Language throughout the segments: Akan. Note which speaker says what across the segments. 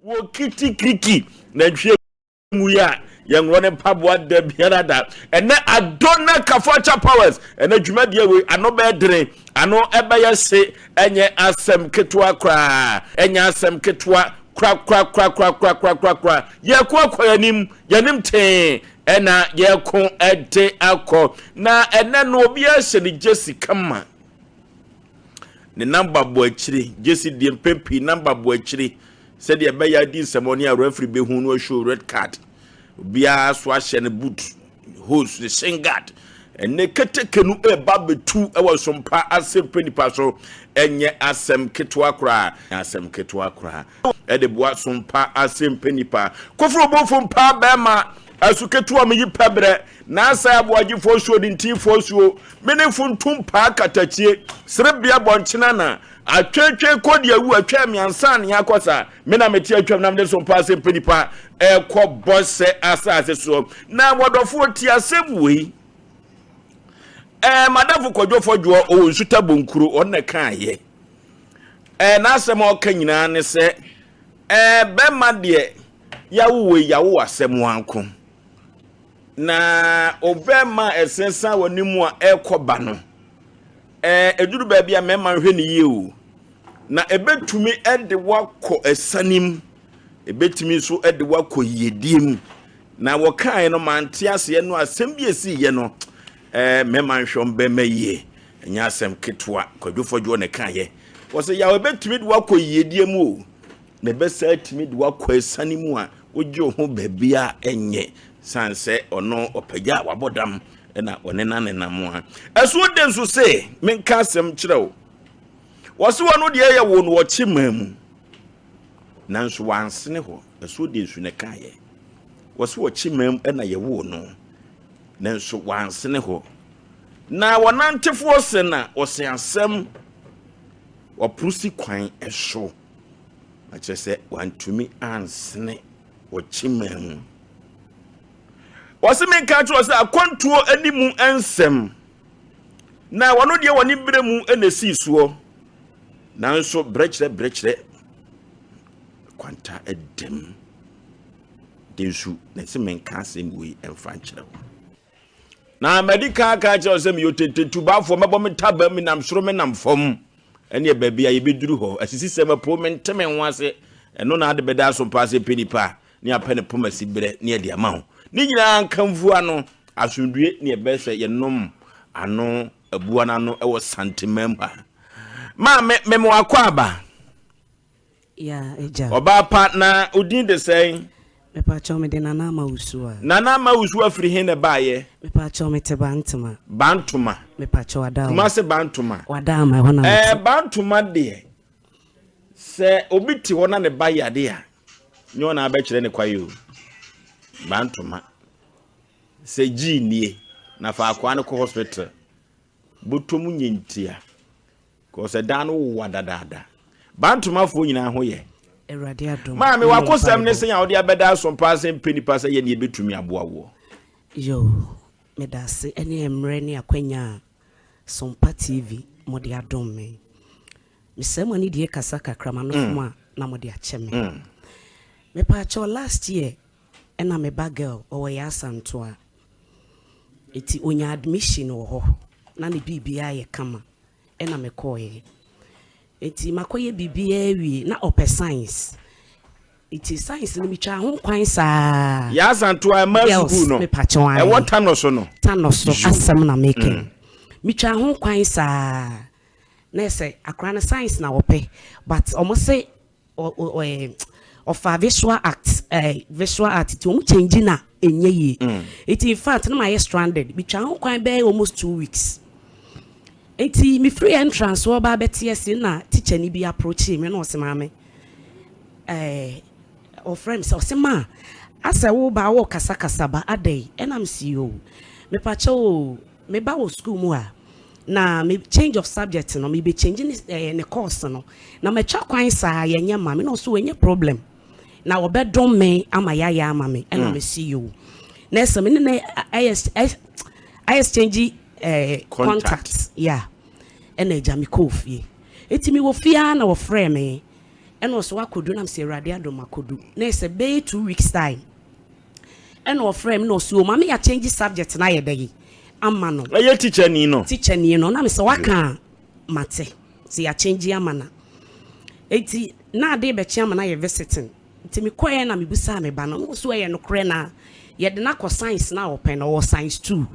Speaker 1: wo kiti kriki na hwe mu ya yenwone pabwa da biarada ene adona kafocha powers ene dwumade we ano be dere ano ebeye se enye asem ketwa kra enye asem ketwa kra ye kwa yanim te ena ye ko ede akọ na ene no obi ahye ne jesi kama ne number bo akiri jesi die pepi number bo akiri said the beya di semoni a referee be hu no show red card bia so ahye ne boot hose the singard ene ketekenu e ba betu e wo sompa Asem Mpe Nipa so enye asem ketwa kra e de boa sompa Asem Mpe Nipa kofro bofo mpa ba ma asuketwa me yipabre na asa aboaji fosuo di nti fosuo menefo ntumpa katachie serebia bonchena na atwetwe kodi awu atwa miansa ne yakosa me na meti atwam na me so mpa Asem Mpe Nipa e ko bose asa so na wodofo ti asem wei madam kwadwofo dwo o nsuta bonkuru onne kan ye na asem o kan nyina ne se be ma de yawo asem wanko na obema esensa wonimu a ekoba no eduru ba bia mema hwe ne ye o na ebetumi ede wakọ esanim ebetumi so ede wakọ yediem na wokan no mante ase no asem bi esi ye no mema hwom be maye enya asem ketwa kwadwofo dwo ne kan ye wo se ya ebetumi de wakọ yediem o na besa etumi de wakọ esanim a ojo ho babia enye sanse ono opagya wabodam na onena nenam a eso den so se menka asem kirewo wose wono de ye wo no wo chimam nanso wansene ho eso den su ne kaye wose wo chimam na ye wo no nanso wansene ho na wonantefo se na wose asem oprusi kwan eso a chese wantumi ansene wo chimam wose menka tro se akwantuo animu ensem na wono de woni bremu enesi suo nanso brechere kwanta edem densu na se menka asem wi emfankyere na medical ka je osem yotetetu bafo mebo metaba mi nam soro me nam fom ene baabi aye beduru ho asisi sema po menteme nwase eno na ade beda so pa Asem Mpe Nipa ni apene pomasi bre ne ade ama ho ni nyina nkamfu ano asundue ne ebese yenom ano abua na no ewo santimemba ma me wakwa aba
Speaker 2: ya eja
Speaker 1: oba pa na odin de say
Speaker 2: me pa chome de nana ma usua
Speaker 1: free hin na baye
Speaker 2: me pa chome te bantuma me pa cho wadama
Speaker 1: ma se bantuma
Speaker 2: wadama hona
Speaker 1: bantuma de se obiti hona ne baye de a nyo na abekire ne kwayo bantuma se ginie na fa akwa ne ko hospital botomu nyintia ko se dan wo wadadada bantuma fo nyina ho ye
Speaker 2: erade adom
Speaker 1: ma me wakosam ne se ya odi abeda so mpa Asem Mpe Nipa se ye ne betumi aboa wo
Speaker 2: yo me da se ene emre ne akwanya SOMPA TV modi adom me misemo ni die kasa kakrama no fuma na modi acheme me pa cho last year ena me ba girl o ya santoa eti onya admission ho na ne bibia ye kama ena me koye eti makoye bibia wi na ope science eti science ni mi twa ho kwan saa
Speaker 1: ya santoa ma school no
Speaker 2: me pa cho an
Speaker 1: what time no so
Speaker 2: asem na making mi twa ho kwan saa na say akra na science na ope but almost say of a visual art to change na enye ye it in fact na my stranded bi twa ho kwan be almost 2 weeks enti me free entrance wo ba beties na teacher ni bi approach me na o se maame of friends o se ma asa wo ba wo kasa ba adai enam CEO me pa cho me ba wo school mu a na me change of subject no me be changing ne course no na me twa kwan sa ye nya ma me no so wenye problem na obedom me ama ya ama me and me see you na so me na I exchange contacts yeah and ejami kofie etimi wo fia na wo frɛ me and also wakodu na mse radia do makodu na se be 2 weeks time and or frame no so mama ya change subject na ye dey ama no
Speaker 1: ye teacher ni no
Speaker 2: na mse waka mate si ya change ama na eti na de be chia na ye visiting enti me koye na me busa me ba no so ye no kre na ye de na ko science na open or science 2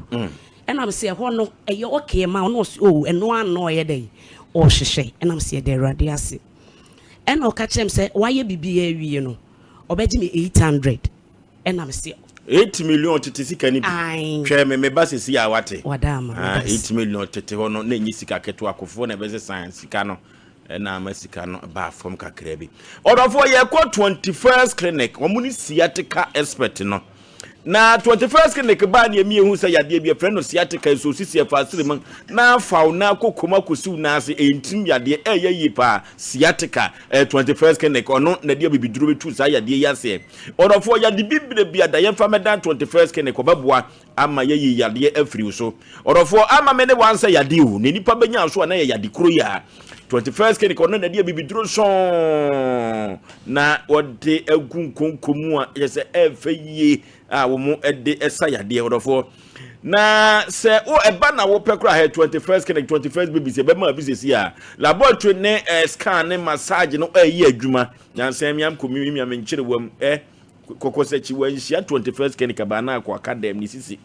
Speaker 2: and I'm say ho no ye okay ma no so eno ano ye dey o hwehwe and I'm say de radia se and o catch him say why you bibi awie no obeji me 800 and I'm say
Speaker 1: 8 million tete sika ni bi hwe me ba sesi a wate
Speaker 2: wadama
Speaker 1: 8 million tete ho no na nyi sika keto akofo na be science sika no na amasika no ba from kakra bi odofo ye ko 21st clinic omuni sciatica expert no na 21st clinic ba na emi ehu say yade bi friend no sciatica so sisi afasire man na faw na kokoma kosu na ase entim yade eyeyi pa sciatica 21st clinic ono na de bibiduro betu sa yade yase odofo yade bibire bi adaye fameda 21st clinic obaboa ama yeyi yade afiri so odofo ama me ne wan say yade hu ne nipa benya so na yade kuro ya 21st clinic ono na de bibiduro so na ode agunkonkomu a yese efeye wo mu ede esa yade odofo na se o eba na wo pekra he 21st clinic 21st baby se be ma bisesi a laboratory ne scan ne massage no ayi adwuma nyansem yam komi mi am nkyere wam kokosechi wanhia 21st clinic ba na akwa academy ni sisi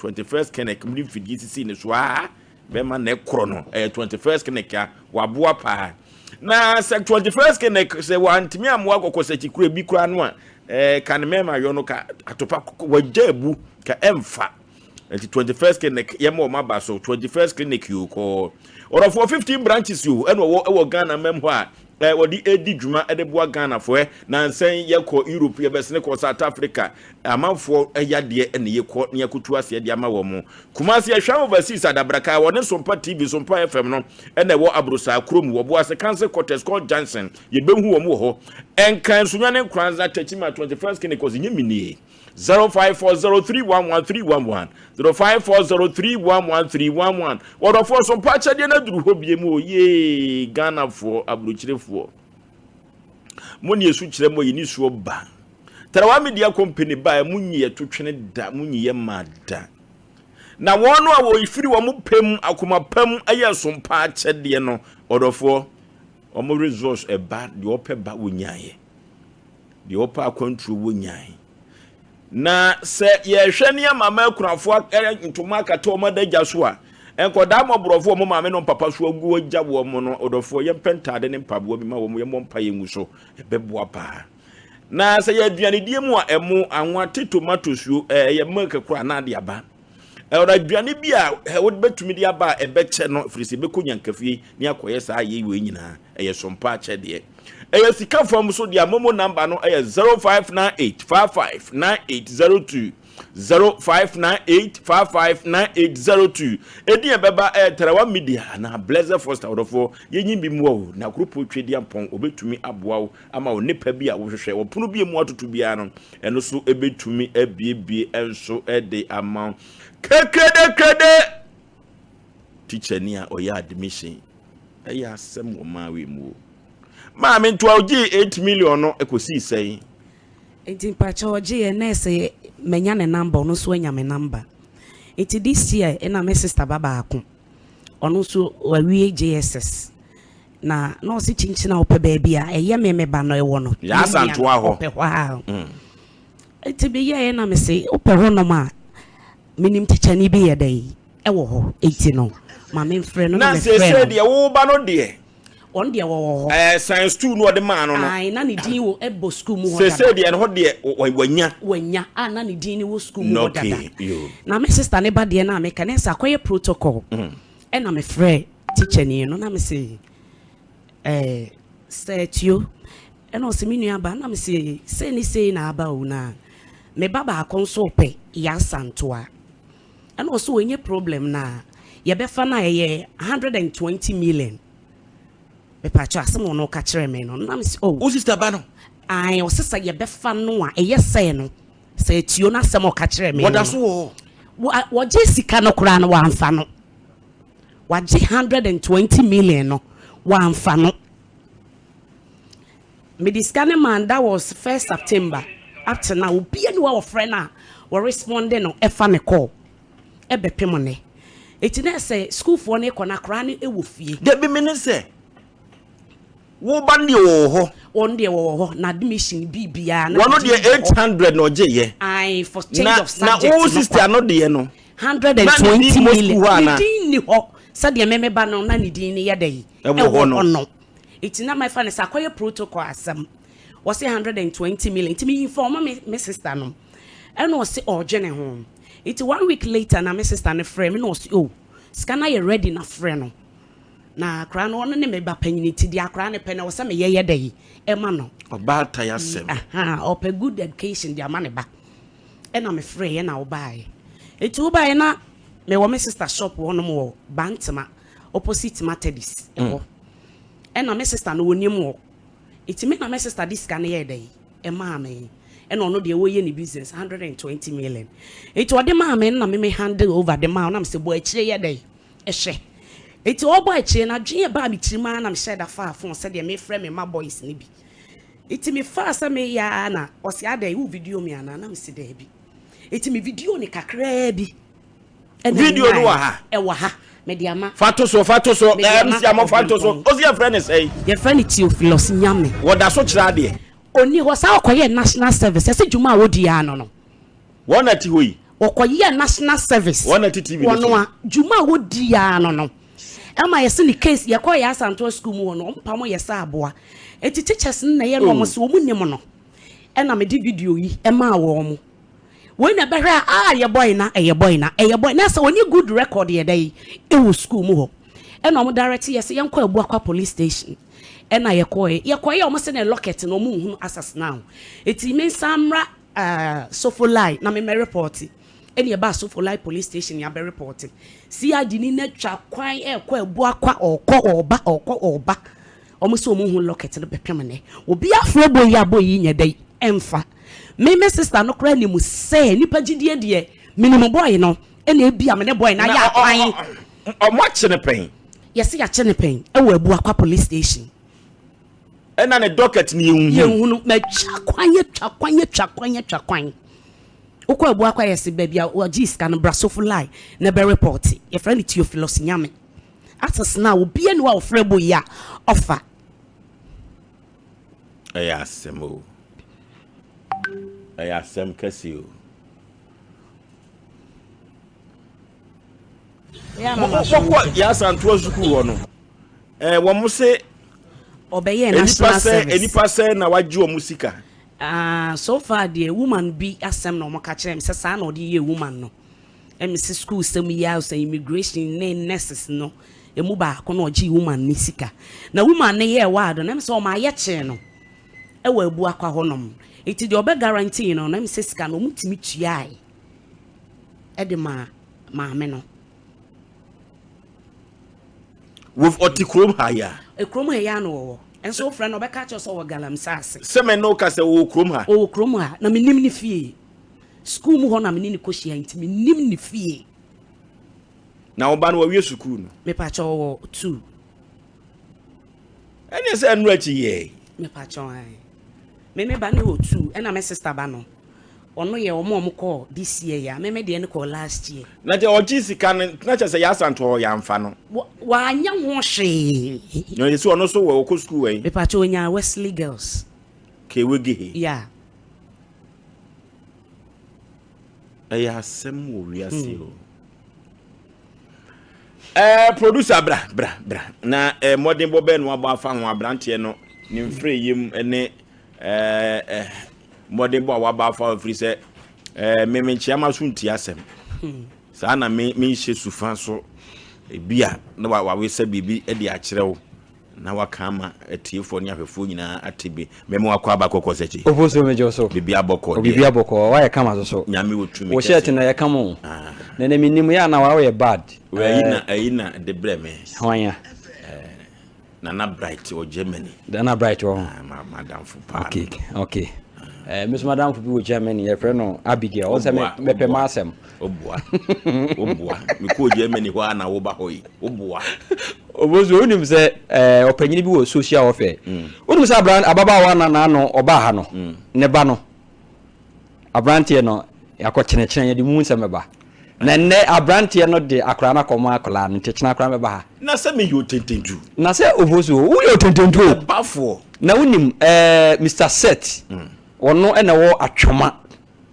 Speaker 1: 21st clinic mri fidi sisi ne so a be ma na ekro no 21st clinic a waboa pa na se 21st clinic se wantimi amwa kokosechi kura bi kura no a kan mema yo no ka atopa wajabu ka emfa 21st clinic yemo maba so 21st clinic you ko or for 15 branches you and wo Ghana mem ho a wodi edi dwuma edeboa Ghana fo na nsen yekọ Europe yebesne ko South Africa amanfo yade ene yekọ ne yakutu ase de ama wo mu kumase yahwa overseas adabraka woni SOMPA TV SOMPA FM no ene wo abrosa krom wo bo ase cancer quarters called Johnson yebehu wo mu ho enkan sunwane kranza techima 21st clinic was nyimini 0540311311 0540311311 or for some patch de na duru hobie mu ye Ghana for abrochirefo moni esu kire mo yini suo ba tarawa media company ba munyi etotwene da munyi ye mada na wono a wo ifiri wo mu pem akoma pem aye SOMPA chede no odofo omo resource eba de opeba wonyaye de opa control wonyaye na se ye hwene ya mama akurafo ntoma kata o madaja so a enkoda mobrofo mo mama no papa so agu agya wo mo no odofo ye pentade ne mpabo bi ma wo mo ye mompa ye ngu so beboa pa na se ye aduane die mu a emu anwa tomato suo ye maka kura na de aba ora aduane bi a wo betumi de aba ebeche no frisi bekonya nkafie ni akoye sa ye we nyina ye SOMPA chede sika form so dia momo number no 0598559802 0598559802 edi beba terawa media na Blazer Foster odofo yenyi bi mu o na group twedi ampon obetumi aboa ama o nepa bi a wo hwehwe wo pono bi mu atoto bia no eno so ebetumi abiebie enso ede ama kekede teacher ni a oya admission asem wo ma we mu ma me nto ogi 8 million no ekosi sei
Speaker 2: enti pacha ogi nurse menya ne number no so anya me number enti this year na my sister baba akon ono so wawie JSS na no si chinchina ope baby a eye me ba no ewo no
Speaker 1: ya santo aho
Speaker 2: ope hwa enti be ye na me say ope ho no ma minim teacher ni bi ye dai ewo ho enti no ma me frɛ no
Speaker 1: na se de wo ba no de
Speaker 2: on dia wo
Speaker 1: science 2 no de man no
Speaker 2: ai na ni din wo ebo school mu ho
Speaker 1: se de no de wanya
Speaker 2: na ni din ni wo school mu ho dada na me sister ne ba de na me kan sa akoye protocol e na me frɛ teacher ni no na me say statue e no se minu aba na me say ni say na aba o na me baba akon so pe ya santoa e no so wenye problem na ye be fa na ye 120 million be pacho asem no ka kire me no na me
Speaker 1: o sister ba no
Speaker 2: ai o sister ye be fa no a eye say no say tuo na asem o ka kire me
Speaker 1: what so
Speaker 2: wo je sika no kura no wa amfa no wa je 120 million no wa amfa no me discane man that was 1st September up to now be any friend or responding no efa ne call ebe pemone eti na say school for ne kona kra ne ewo fie
Speaker 1: de be me ne say wo ba ne wo ho
Speaker 2: on de wo ho na admission bibia na
Speaker 1: one de 800 no je ye
Speaker 2: I for change of subject
Speaker 1: na wo sister no de ye no
Speaker 2: 120 million ni ho said de meme ba no na ni din ne ye dey e wo no eti na my friend say akoye protocol asem was 120 million iti me inform me sister no and was say urgent home. It's 1 week later na my sister ne friend me no say oh scanner you ready na friend no na kra no ne me ba panyiniti dia kra ne pe na was say me ye dey e ma no
Speaker 1: about tire sem
Speaker 2: op a good education dia ma ne ba e na me friend e na wo buy it wo buy na me wo my sister shop wo no mo bantama opposite Methodist e wo e na my sister no wonim wo it me na my sister this scanner ye dey e ma me and ono de wo ye ni business 120 million it wo de ma me na me handle over the man na me say boy chire ye dey e hwe it wo boy chire na dwen ba bi chirima na me share da fa phone say de me friend me ma boys ni bi it me fa say me ya na o se ada wo video me ana na me say da bi it me video ni kakra bi
Speaker 1: video no wa ha
Speaker 2: e wa ha me de ama
Speaker 1: fato so em si am fato so o se your friend say
Speaker 2: your friend Theophilus Nyame
Speaker 1: wo da so chira de
Speaker 2: oni ho sa okoye national service ese djuma wodi ya no no
Speaker 1: wona ti hoyi
Speaker 2: okoye national service
Speaker 1: wona ti TV
Speaker 2: wono a djuma wodi ya no no ema yesi ni case yakoye asanto school mu wono mpamo yesa aboa eti teachers na ye no mo so mu nim no ena me di video yi ema wo mo we na behra ye boy na so oni good record ye dey e wo school mu ho ena mo direct yesi yenko abu akwa police station ena yekoye omo se na locket no mu hu assas now eti me samra Sofolai na me report eni e ba Sofolai police station ya be report si adini na twa kwan ekọ abu akwa okọ oba omo se omo hu locket no bepem ne obi afro boy aboyi nya dai emfa me sister no kra ni mu se nipa gidie de minimum boy no ena e bia me ne boy na ya kwan
Speaker 1: omo chene pen
Speaker 2: yesi ya chene pen e wo abu akwa police station
Speaker 1: ena ne docket ni
Speaker 2: yehunu me twa kwan ukọ abu akwa yesi bia o giska no Sofolai na be report your friend Theophilus Nyame atas na obi enu a ofrebo ya offer
Speaker 1: ayasemo ayasem kasio ya santo zuku wo no wo mo se
Speaker 2: obeye national service
Speaker 1: enipa se na waji o musika
Speaker 2: so far the woman be asem no mo ka kire me se sa na odi ye woman no MC school sem ya so immigration ne nurses no emu ba ko na oji woman ni sika na woman ne ye ward na me se o ma ye che no e wa abu akwa honom iti de obe guarantee no na me se sika no mutimi tuai e de ma me no
Speaker 1: with otikrom haya
Speaker 2: ekrom haya no enso friend obe ka cho so wo galamsase
Speaker 1: se me no ka se wo krom ha
Speaker 2: o krom ha na menim ni fie school mu ho na menini koshia ntimi nim ni fie
Speaker 1: na oba no wie school no
Speaker 2: me pa cho wo 2
Speaker 1: ene se anu achi ye
Speaker 2: me pa cho ai me ba ne wo 2 ena me sister ba no ono ye omo ko this year ya me de ne ko last year
Speaker 1: na je oji sika na che se ya santo ya mfa no
Speaker 2: wa anya ho hwe
Speaker 1: no ye so ono so wo ko school we
Speaker 2: me pa cho nya Wesley girls
Speaker 1: ke wege
Speaker 2: yeah
Speaker 1: ayasem wo wiase o producer bra na modern bobe no aba fa ho abrante no ni mfre yim ene modern bo aba fa free se me chiama so nti asem sa na me hye sufa so bia na wa we se bibi e de a kirewo na wakama etiefo ni ahwefo nyina atebe meme wakọ abakọkọ sechi
Speaker 3: ofoso mejo so
Speaker 1: bibi abọkọ
Speaker 3: bibi abọkọ wa ye kama so
Speaker 1: nyame wotumi
Speaker 3: wo shirt na ye kama na na minim ya na wa ye bad
Speaker 1: ayina de breme
Speaker 3: hwanya
Speaker 1: Nana Bright or Germany
Speaker 3: Nana Bright o
Speaker 1: madam for pa
Speaker 3: okay Miss Madam for Germany, a friend Abigail, also Mpe Masem.
Speaker 1: Obua. We call Germany one over hoy. Obua.
Speaker 3: Was when say, opinion was social affair. What was a brand Ababa one and no or Bahano? Nebano. A brand here no, a coaching the moon sameba. Nene a brand here not the Akrana Koma Kolan, Techna Kramaba. Na
Speaker 1: say me you tending to.
Speaker 3: Na say Ovosu, who you tending to?
Speaker 1: Bafo.
Speaker 3: Na unim, Mr. Set. Or no, and a war at Choma.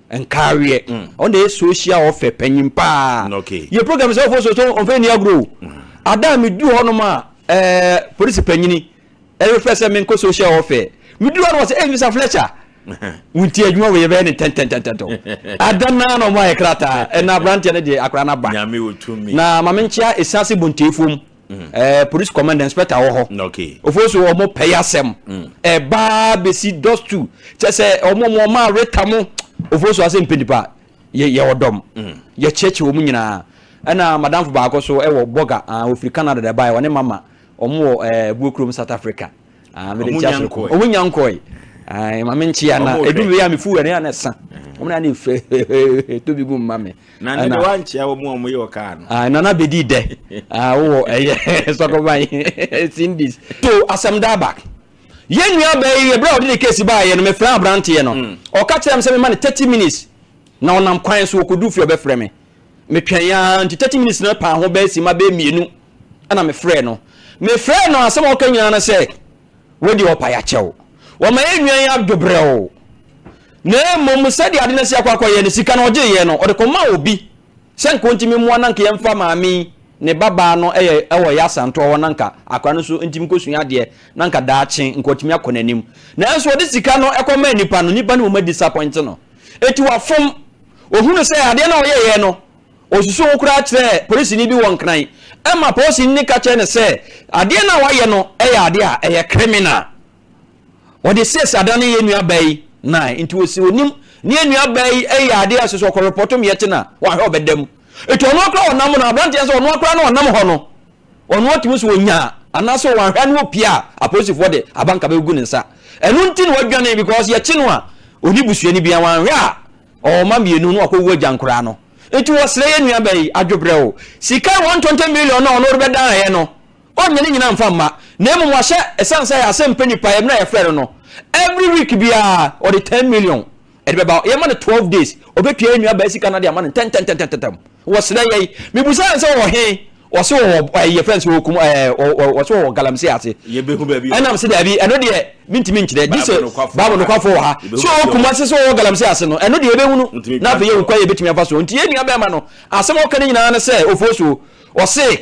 Speaker 3: And carry it on the social offer Mpe Nipa.
Speaker 1: Okay.
Speaker 3: Your program is also on Mpe Nipa. Adam, you do honor police penny. Every first I mean, social offer. We do what was Mr. Fletcher. We tell you we have any 10. I don't know my crata and I brand the Akrana Bank. Now, Mamencia is Sassy Buntifum. Police command inspector
Speaker 1: okay.
Speaker 3: Of course, or more pay Asem. A baby see those two. Just say, or more red tamo. Of course, Asem Mpe Nipa. Ye or dom. Ye church woman. And Madame Fubako so ever boga with Canada the buy one mama or more bookroom South Africa. Omunyankoi. I Mamenchiana, every fool and Anessa. Only to be boom, mammy. None one chair more your car. I none be de. Oh, stock of my it's in this. To Asam Dabak. Yen ya bay a broad in the case by and me flower brantiano. Or catch them 7 money 30 minutes. Now I'm quite so could do for your beframe. Me can 30 minutes no pa ho base my baby nu. And I'm a friend no. Me friend no some can you say. Where do you pay chow? Wa ma enwan abdobreo na mom se de ade na si akwakwa ye ne sika na oje ye no o de koma obi se nko ntimi mu ananka ye mfa maami ne baba no ewo ya santo wo nanka akwa no so ntimi kosunya de nanka daache nko ntimi akonanim na so de sika no ekoma nipa no mo disappoint no eti wa fom ohunu se ade na oye ye no osusu okura kire police ni bi won kran ema police ni ka kire ne se ade na wa ye no ade a criminal. What they say sadani ye nua bai na into osi onim ne nua bai ade asoso ko report me yetina wa he obedam eto ono akra onam na abranti so ono akra na onam ho no ono otimi so onya anaso wa hwa no pia apolice for the abanka be gu ne nsa enu ntin wadwane because ye chino a oni busuani bia wan hwa o ma mienu no akowu agyankora no eto wosre ye nua bai adwobrɛo sika 120 million na ono rebedan he no onye ni nyina mfa ma na emu wa hye esanse ya Asem Mpe Nipa ye na ye frɛ no every week bia or the 10 million e be ba ye ma 12 days obetua enua ba sika na de ama 10 wo sere ye me busa nse wo he wo so wo ye friends wo kum wo so wo galamse ate
Speaker 1: ye be hu ba bi
Speaker 3: ana mse da bi eno de mintimi nkyere di so babo no kwafo ha so wo kum ase so wo galamse ase no eno de ye be hunu na fa ye wo kwa ye betumi afa so nti enua ba ma no asem wo kan nyina na se ofoso wo se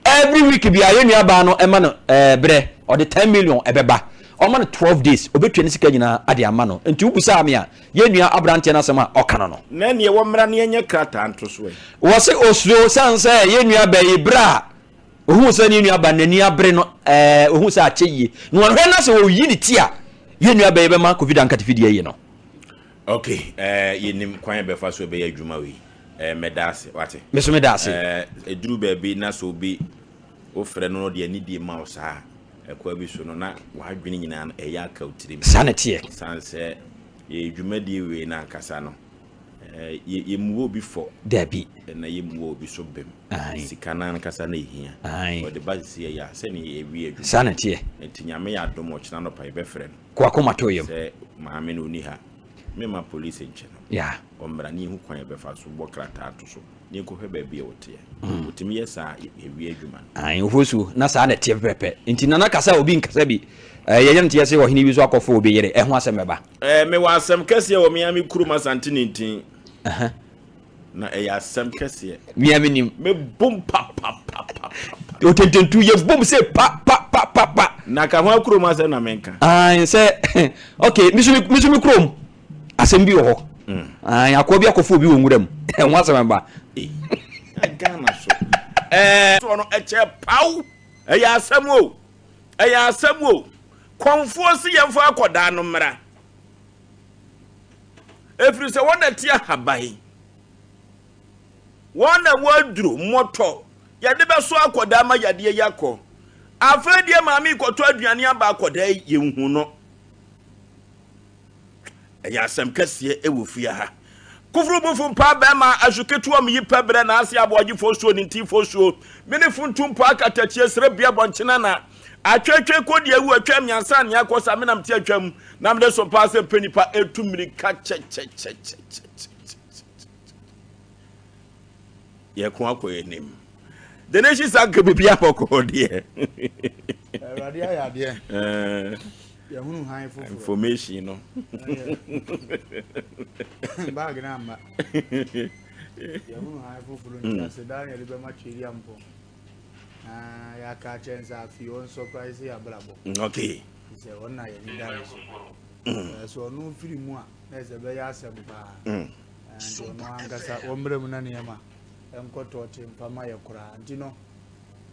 Speaker 3: every week bia ye nua ba no ema no bre or the 10 million ebeba o ma 12 days obetua ne sika nyina ade ama no nti ubusa me a ye nua abrante na asema okano no
Speaker 1: na ne wo mra ne enye krata nto so e
Speaker 3: wo se osuro sanse ye nua ba ye bra ohun se ne nua ba nani abre no ohun se acheye no hwe na se wo yi ni ti a ye nua ba ye be ma covid ankatifidi ye no
Speaker 1: okay ye nim kwan be fa so be ye adwuma we medase wate
Speaker 3: meso medase
Speaker 1: eduru ba bi na so bi o frɛ no de ani die ma o sa ekwa bi so no na wadwene nyina no eya aka utirim
Speaker 3: sanete
Speaker 1: sanse ye dwumadi we na nkasa no ye muwo bi fo
Speaker 3: dabi
Speaker 1: na ye muwo bi so bem sika na nkasa na ehia o de bazisi ya se ne ye wi adwuma
Speaker 3: sanete
Speaker 1: entinyame ya dom o kina no pa ye be frɛ no
Speaker 3: kwa komatoyem
Speaker 1: se maame no ni ha me ma police nche no
Speaker 3: ya
Speaker 1: omra ni hu kwan ye be fa so bo krata to so ni ko hwe ba bi e wote otimi yesa ewi adwuma
Speaker 3: ofosu na sa na tie pepe nti nana kasa obi nkasa bi ye yem tie se wo hini bi so akofo obi yere ho asem meba
Speaker 1: me wa asem kase wo miami kuruma santini ntin na ya asem kase
Speaker 3: miami nim
Speaker 1: me bum pa
Speaker 3: o tententu ye bum se pa
Speaker 1: na ka ho kuruma se na menka
Speaker 3: se okay misumi krom asem bi wo ho akwa bi akofo obi wo nwuram ho asem meba
Speaker 1: Ghana so so no eche pau ya asem o konfo si yemfo akoda no mra efiri se wona tia habai wona wadru moto yade be so akoda ma yade yakọ afredie maami koto aduane aba akoda yehu no ya asem kese e wo fie ha kufuru bufu pa ba ma asuketu am yi pebre na ase aboji fosuo ni ti fosuo mene funtum pa akatachie sere bia bonchena na atwetwe kodi awu atwam nyansa ne akosa me nam ti atwam nam de so pa Asem Mpe Nipa etumiri ka che ye ko akoyenim the nation sanke bibia poko de
Speaker 4: radio ya de ya hunu han fufu
Speaker 1: information no
Speaker 4: bag na ma ya hunu han fufu no se Daniel be ma chiri ampo ya ka chenza fi on surprise ya brabo
Speaker 1: okay
Speaker 4: se wona ya ni dare so no firi mu a na se be ya Asem ba and no angasa ombre mu na ne ma enkoto tempama ya kura ntino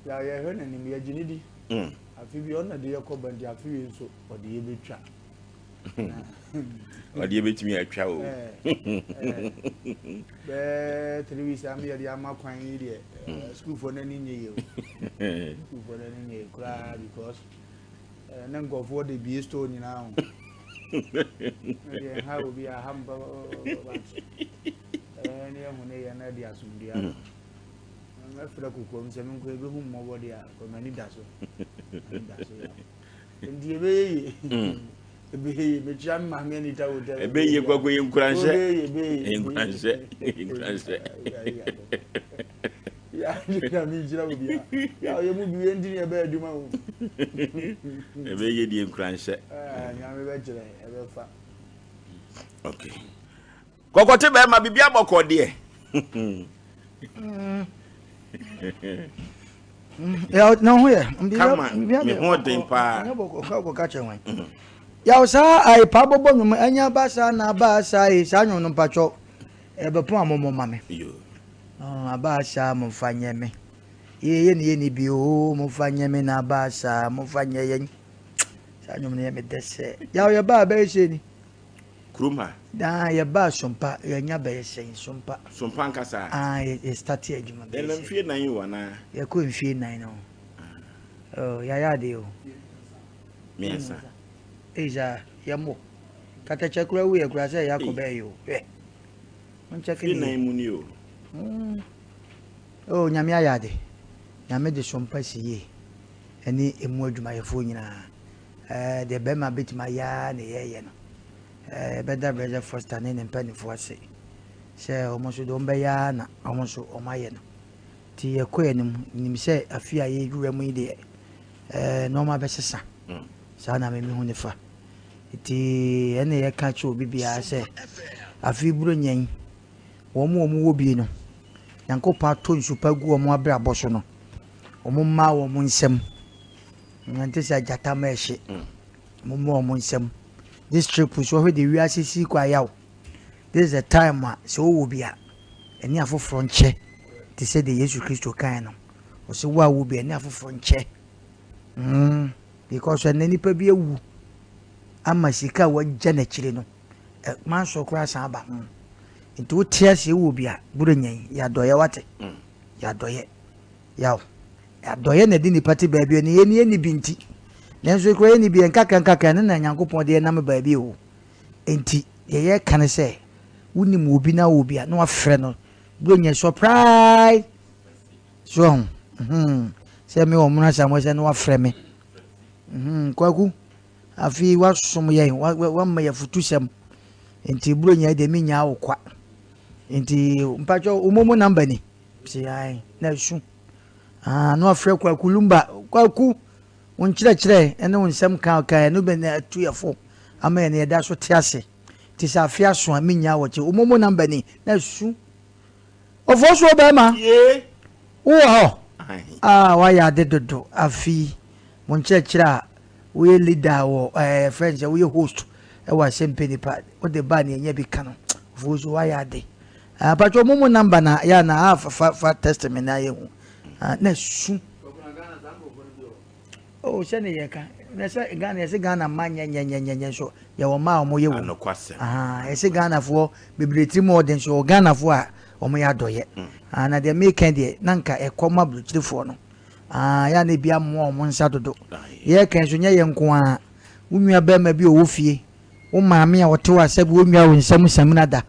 Speaker 4: ya hwene ni ya ginidi afi bi on na de yakoba ndi afi wi so ode ye betwa
Speaker 1: ode ye betumi atwa o
Speaker 4: be televisa am ya ma kwan yi de school for na ni nye ye school for na ni nye kura because na go for the be store ni na ya ha obi a hamba ni ya hune ya na dia sumdia na fira kuko mseme nko ebe hu mo body a ko mani daso ya ndi ebe me jam ma me ni tawo de
Speaker 1: ebe ye kwago ye nkuranse
Speaker 4: ya ni mi jira obi ya ye mu bi ndi ni ebe aduma o
Speaker 1: ebe ye di nkuranse
Speaker 4: nya me be jira ebe fa
Speaker 1: okay kokote be ma bibia bokode
Speaker 5: ya no ho ye
Speaker 1: me ho den pa
Speaker 5: nya boko ka chenwan ya usa ai pa bobo nyum anya basa na basa e sa nyum no pacho e be pon amomo mame
Speaker 1: yo
Speaker 5: abasa mo fanye me ye ni bi o mo fanye me na basa mo fanye ye sa nyum ne me dese ya ba ba ese ni
Speaker 1: kruma
Speaker 5: da ya ba SOMPA ya nya ba yesen
Speaker 1: SOMPA nkasa
Speaker 5: e start ejuma be
Speaker 1: ele mfie nan yi wana
Speaker 5: ya ko mfie nan no ya de o
Speaker 1: miensa
Speaker 5: eja ya mo kata chakura wu ya kura se ya ko be yo mon chakini
Speaker 1: nan mu ni o
Speaker 5: nyame ayade nyame de SOMPA siye eni emu adwuma yefo nyina de be ma betima ya ne ye no better brother first and then Mpe Nipa ase se almost do mbe ya na almost o maye no ti ye ko enim nim se afia ye dwura mu ide no ma be sesa sa na me hu ne fa ti ene ye ka cho bibia se afi buro nyen wo mu wo bi no Yankopa to nsupa gu o mu abra boso no o mu ma wo mu nsem nante se ajata ma ehye mu mu nsem. This trip was already we are see kwa yaw. This is a time so wo bia eni afoforo nche ti say the Jesus Christ kan no o se wa wo bia eni afoforo nche because when nipa bia wu ama sika wa jana chire no man so kra san ba nti tia se wo bia buru nyen ya doye wate ya doye yaw ya doye na di nipa ti ba bia ni eni binti nenso kro eni bi nkaka na Nyankopon de na me ba bi o enti ye kan se unim obi na obi a na wafre no bronye surprise so se me o muna sa mo se na wafre me kwaku afi wasom ye wa ma ya futusem enti bronye de me nya awokwa enti mpacho umomo namba ni se ai na su na wafre kwaku lumba kwaku won chire ene won sem kan no be na tuyefo ama ene da so tiase ti sa afia so amenya woche umomo namba ni na su ofo so be ma
Speaker 1: ye
Speaker 5: wo wa ya de dodo afi won chire we leader wo friends we host e wa Asem Mpe Nipa o de ba na enya bi kan ofo so wa ya de but umomo namba na ya na fa testament na ye hu na su o se ne yeka na se Ghana manya so ya wo ma o ye wo ese Ghana fo bibiriti mo den so Ghana fo a o mo ya doye na de make de nanka ekoma bluchiri fo no ya na bia mo o mo nsa dodo ye kan so nya ye nko a unua ba ma bi o wo fie wo maame a wote wa sɛ wo nwa wo nsam saminada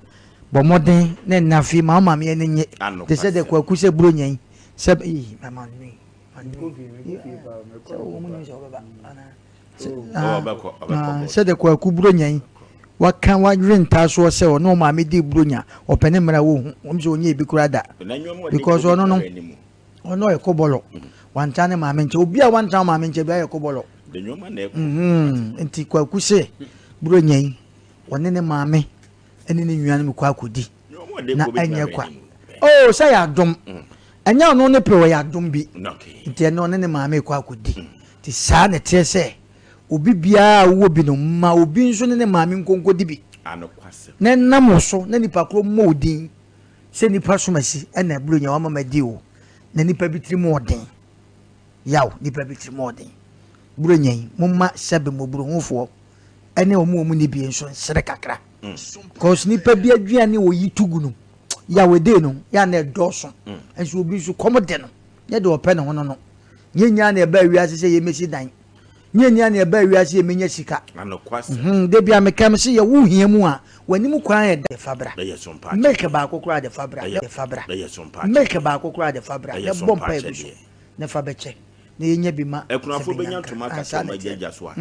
Speaker 5: bɔ mmɔden ne nafi ma wo maame ne nye te sɛ de kwaku sɛ buro nyan sɛ mama ni sɛ de kwaku buro nyan waka wadwenta so sɛ ɔno maame di buro nya ɔpɛne mra wo hu wɔn sɛ onye bi kura da because ɔno no ɔno yɛ kɔbɔlɔ wanta ne maame nkyɛ obi a wanta maame nkyɛ bi ayɛ kɔbɔlɔ nti kwaku sɛ buro nyan ɔne ne maame ɛne ne nuanom kɔ akɔdi na ɛnyɛ kwa oh sɛ yɛ adom ɛnyɛ ɔno ne pɛ wɔ yɛ adom bi nti ɛno ɔne ne maame kɔ akɔdi nti saa ne teɛ sɛ obi biara wo bi no ma obi nso ne maame nkonko di bi na nam so na nipa kro mo odin sɛ nipa somasi ɛna buro nya wama madi o na nipa bi tiri mo odin yaw nipa bi tiri mo odin buro nya momma sɛbe mo buro hofo ɛne omo ni bi nso sere kakra cause nipa bi aduane wo yitugu no ya wede no ya na dɔso enso obi nso komode no ye de opɛ ne ho no nyenya na eba wiase sɛ ye mesi dan nyenya na eba wiase ye menya sika de bia mekam sɛ ye wo hia mu a wanim kwan ye de fabra make ba kokora de fabra make ba kokora de fabra ye bompa e so ne fa beche na yenya bi ma
Speaker 1: ekunafo benya ntoma kasa ma jeja so a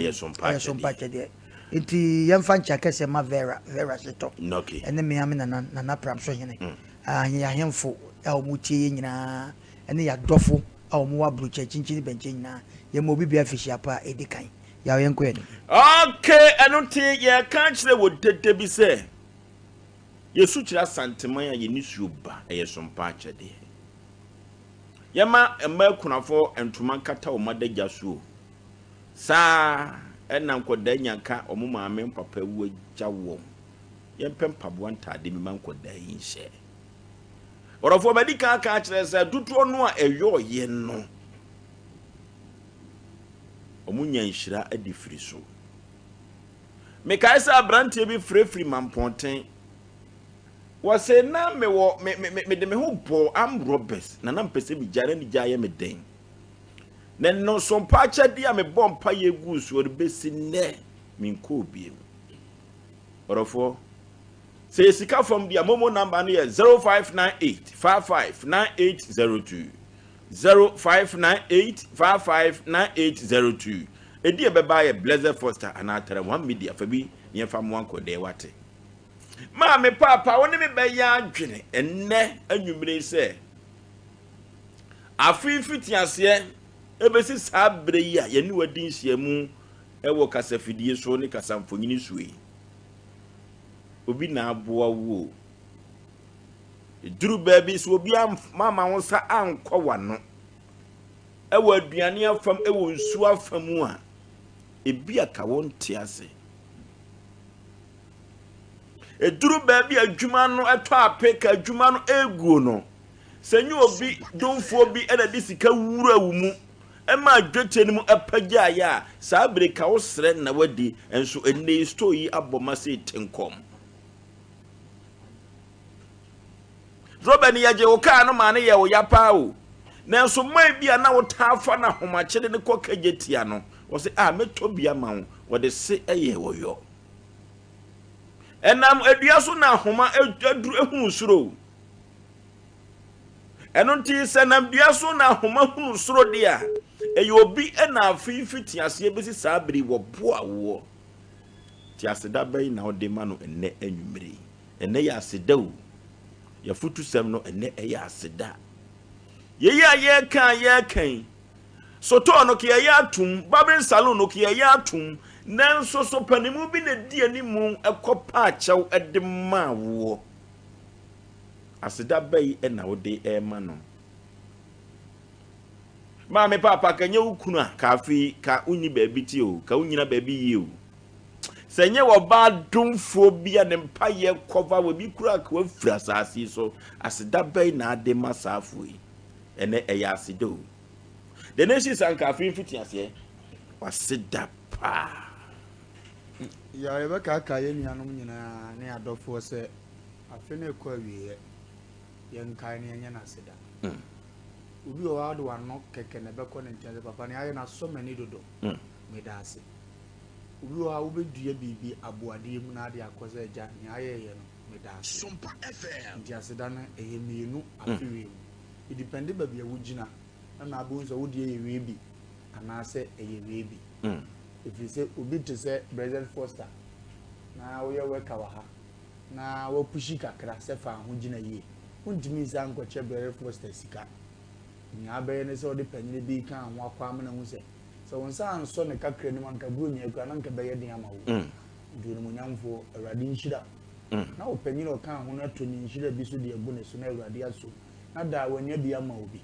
Speaker 1: ye sompa
Speaker 5: chede enti yemfa ncha kese ma vera seto ene me ame na pram so hene ya hemfo a omutie nyina ene ya dofo a omu wa bru chinchini benche nyina ye mo bibia fishia pa edikan ya yenko ene
Speaker 1: okay enunti ye kan kire wo dede bi se yesu kira santeman ya ye nisuo ba ye sompa chede yema emma kunafo entuma kata o madagya so sa ena nkoda nyanka omo maame papa wu agya wo yempem pabo ntade mi mankoda yin hye orofo medika ka kire se dutuo no a eyo ye no omo nyanhira adifiri so me kai sa brante bi frefri mamponten wose na me wo me de me ho bo am robbers na mpese bi jare ni jaye me den na no sompa chade a me bompa ye gu so de besi ne min ko biem orofo say sika from dia momo number no ye 0598559802 0598559802 edi e beba ye Blazer Foster anatara 1 media fa bi ye fa mo anko de wate ma me papa woni me be ya adwene enne anwumire se afifiti ase ebesi sabre yi a ye ni wadi nhyiamu ewo kasafidie so ne kasamfonyini suyi obi na aboa wo eduru baabi so obi mama won sa ankɔ wano ewo aduane afam ewo nsu afamu a ebi aka won tiase eduru baabi adwuma no eto apeka adwuma no eguo no senye obi donfo bi ena disika wura wumu ema adwete ni mu apagya ya saa breka wo sre na wadi enso enne stoyi aboma se tenkom Robeni yaje oka no ma ne ye wo yapa o nanso man bia na wo tafa na homachede ne kokagetia no wo se meto bia ma wo wo de se eye wo yo enam adua so na homa aduru ehunu suro enonti se nam dua so na homa hunu suro dia eyobi ena afifiti ase besi sabri wo boa wo ti aseda bai na ode ma no enne anwumire enne ya aseda o ya futu sem no enne ya aseda ye kan soto no ke ya atum babin salon no ke ya atum nanso so panimu bi na di animu ekopa achew edema wo aseda bai ena ode ma no ma me papa kanye ukunu kafi ka unyi baabi ti o ka unyina baabi yi o senye wo ba dumfo bia ne mpa ye cover we bi kura ka wafura asase so aseda bai na ade masafo yi ene eya asedo the nation san kafi fiti ase waseda pa
Speaker 4: ya ebe ka ye nuanom nyina ne adofo se afi ne ko awie ye nkai ne nya na aseda ubi o wado ano keke ne beko ne ntenze papa ne aye na so mani dodo me da ase obi wa obedua bibi aboade mu na ade akoza agya ne ayeye no meda SOMPA FM nti aseda na eyemienu afiwe idepende ba bia wugina na abunzo wodi eyewe bi anase eyewe bi if you say obi to say President Foster na wo ye weka wa ha na wo pushi kakra se fa ho gina yie untimi za nkoche President Foster sika ni abaye ne se wo de panyine bi kan ho akwa amana hu se so wonsa anso ne kakra ni manka buru nya ekura na nka beye den ama wo ndu no munyamfo awrade nhira na wo panyine o kan ho na to ni nhira bi so de agu ne so na awrade aso na da wanya bi ama obi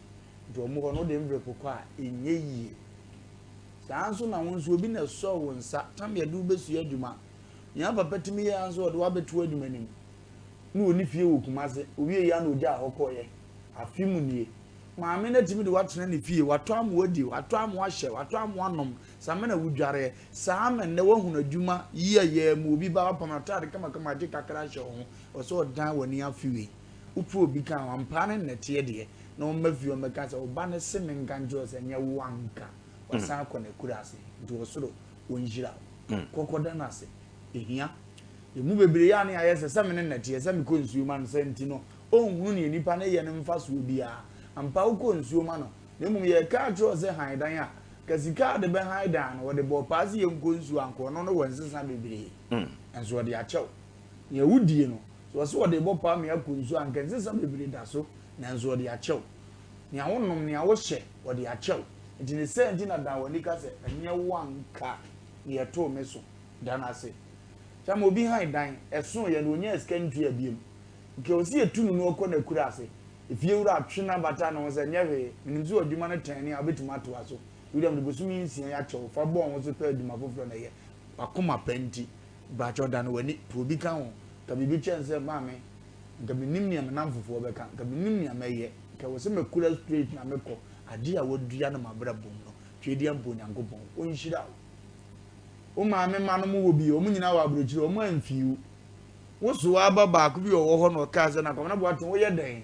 Speaker 4: ndu mo ho no de mbre kokwa enye yie sanso na wonso obi na so wonsa tam ya du besu adwuma nya papa timi ya anso de wabetu adwuma nim na oni fie wo kumase obi ya na oja ahokoye afimu nie maame na timi de watena ne fie wato am wadi wato am wahye wato am wanom same na wudware saame ne wahunu adwuma ye mu obi ba pamata kama kama de kakra hye ho oso dan wani afiwe upu obi kan ampa ne nete de na o mafie o meka se oba ne se menganjo se nya wanka osan akọ na kurase nti osoro onjira kokoda na se ehia emu bebre ya ne ayese se me ne nete se me ko nsuo man se nti no onhunu ne nipa ne ye ne mfa so bia ampa uko nsuo ma no nemu ye ka tro se han dan a kasika de be han dan no de bo pass ye nko nsuo anko no no wansesa bebre enso de achew ye wudie no so so de bo pa me akọ nsuo anka nsesa bebre da so na enso de achew ni awonom ni awohye wo de achew nti ne se nti na da wani ka se enye wanka ne yeto me so dan ase chama obi han dan eso ye no onye eskantu abiem nke osi etunu no okọ na kura ase ifie wura atwena bata no se nyewe nimzu odwuma no tan ni abetima to aso William de bosumi nsia ya chew fa bo won so pa adwuma foforo na ye akoma panti ba chodan wani probi kan ho ka bibi chense ma me ka binim ni am fofo be kan ka binim ni amaye ka wo se me kura straight na me ko ade a wodua na mabra bom no twedi ampo nyankopon onhira o ma me ma no mo wo bi o munyina wa abrochire o ma amfiu wo so aba ba ko bi o ho no ka se na ko na bo ato wo ye den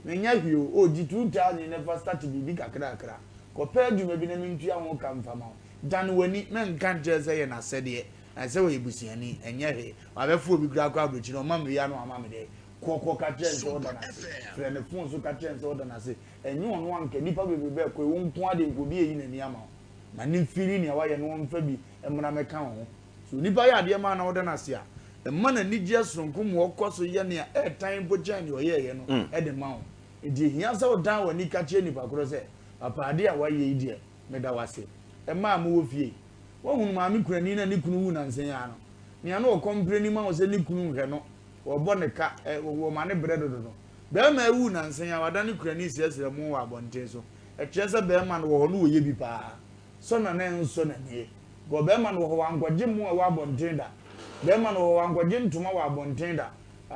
Speaker 4: menya hwio o ji 2000 ne fa start bi kakra kakra ko pa dwuma bi na mintua ho ka mfama dan wani men kan je se ye na sede na se wo ebusiani enye he abefo obi kura ko abrochire o ma me ya no ama me de koko ka trense oda na se frene fon so ka trense oda na se enye ono anke nipa bebe ko wo nko ade nko bi eyi na ni ama na ni firi ni awaye no mfa bi emra meka ho so nipa ya ade ma na oda na se a emma na nigye sonko mo okoso ye ne a time bojan ni oyeye no e de ma ho edi hia se odan wani ka tie nipa kro se papa ade a waye yi de meda wase emma mo wo fie wo hunu ma mi kura ni na ni kunu wu na nsen ya no ni ana o komple ni ma o se ni kunu hwe no wo ne ka wo ma ne bread do be ma ewu na nsen ya wada ne kura ni sesere mu wa abonten so e kyese be ma no wo no ye bi pa so na ne nso na ne go be ma no wo wangwaje mu wa abonten da be ma no wo wangwaje ntuma wa abonten da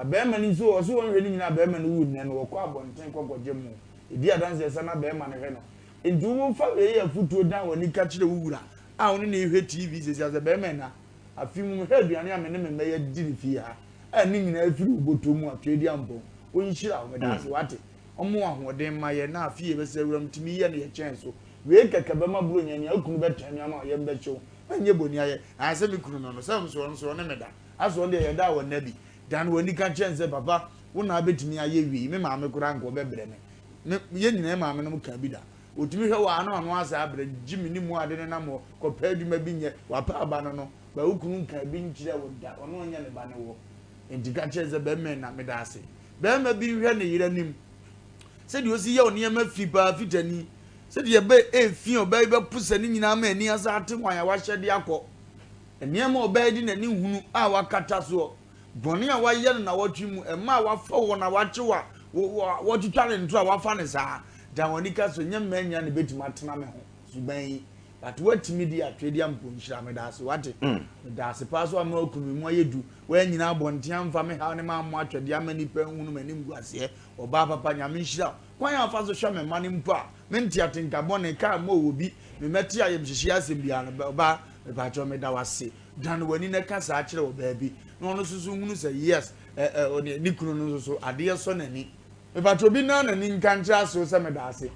Speaker 4: be ma ni so o so won hwe ni nyina be ma no wu ne no wo kwa abonten kwa gwaje mu ebi adanse se na be ma ne hwe no ndu wo fa ye afutuo dan woni ka kire wuwura a woni ne hwe TV sese ase be ma na afimu hwe aduane a me ne me ye di fi ha ani nyina afiri ubotomu atwedi ampo onhira omedase wate omo ahoden maye na afie be se wuram timi ye ne ye chen so we kaka be maburo nyanya akunu be tan nyama ye mbe chew anye boni aye ase mi kunu no sam so ne meda aso de ye da wo nabi dan woni ka chen se papa wona betimi aye wi me ma me kura nko be bre me ye nyina ma me no ka bi da otimi hwe wa ano ano asa abre jimi ni mu ade ne na mo ko pa aduma bi nye wa pa aba no ba ukunu ka bi nchire wo da ono nya ne ba ne wo indika cheze be men na medase be ma bi hwe ne yira nim se di osi ye oni ma fi pa fitani se di be fi o be pusa ni nyina ma ani asa ate wan ya wa hyede akọ eni ma o be di na ni hunu a wa kata so boni a wa ye na watwi mu e ma wa fa wo na wa chewa wo tutare ntu a wa fa ne saa dan woni ka so nya ma nya ne betima tena me ho suban but what media atwedi ampo nhira medase wate medase paso ama okunu mu ayedu wa nyina abontia mfa me ha ne ma mo atwedi ama nipa hunu manim guase oba papa nyame nhira kwan afa so hwa me mane mpa me ntiate nkabone ka ma obi me meti ayem hihie asem bia no ba me ba cho me da wase dan wani na ka sa akire oba bi no no susu hunu say yes ni kunu no so ade so nani me ba cho bi na nani nkantra so se medase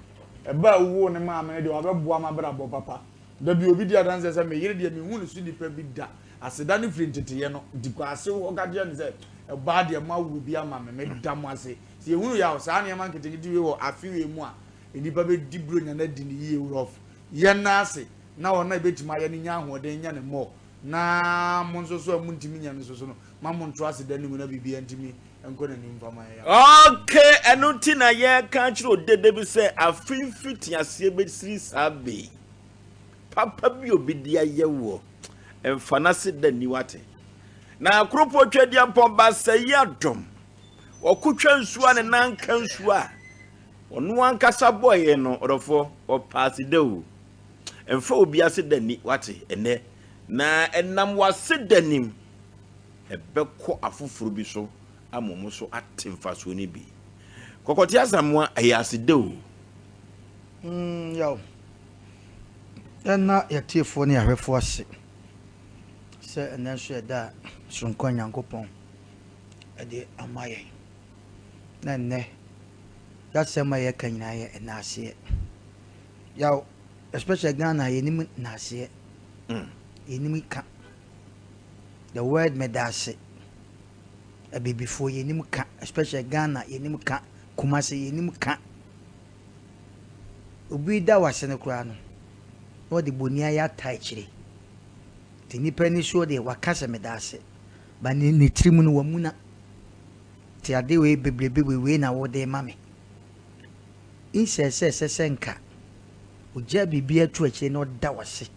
Speaker 4: eba wo ne ma me de obeboa ma bra bo papa da bi obi di adanse say me yire de me hu su nipa bi da aseda ne firi ntete no di kwase o gade ne say e ba de ma wu bi ama me da mo ase se ehunu ya o sa ne man ketekete we wo afiwe mu a enipa be di bro nya na di ne ye rough ye na ase na wona betima ye ne nya ahoden nya ne mo na mo nso so mu ntimi nya ne so no ma mo ntro ase da ne mu na bibia ntimi enko na nim fama ya
Speaker 1: okay enuti na ye kan chiro dede bi say afinfiti ase be siri sabe papa bi obidia ye wo emfana se da ni wate na akropo twadi ampon ba sayi adom okutwa nsuwa ne nanka nsuwa onu ankasa boye no orofo o pass dewu emfa obi ase da ni wate ene na enam wase danim ebekọ afufuru bi so amomo so atemfa so ni bi kokoti azamwa ayase dewu
Speaker 5: yo na yatifo ne ahwefo ase se enenso eda sunko nyankopon ede amaye na ne yasema ye kanyina ye enase yaw especially Ghana yenim nase yenim ka the word medase a baby for yenim ka especially Ghana yenim ka Kumasi yenim ka obi da wase ne kura no no de bonia ya taichire tini pani so de wakase medase ba ne trimu no wamuna ti ade we bebrebe we na wo de mame insese nka oja bibia tu achi no da wase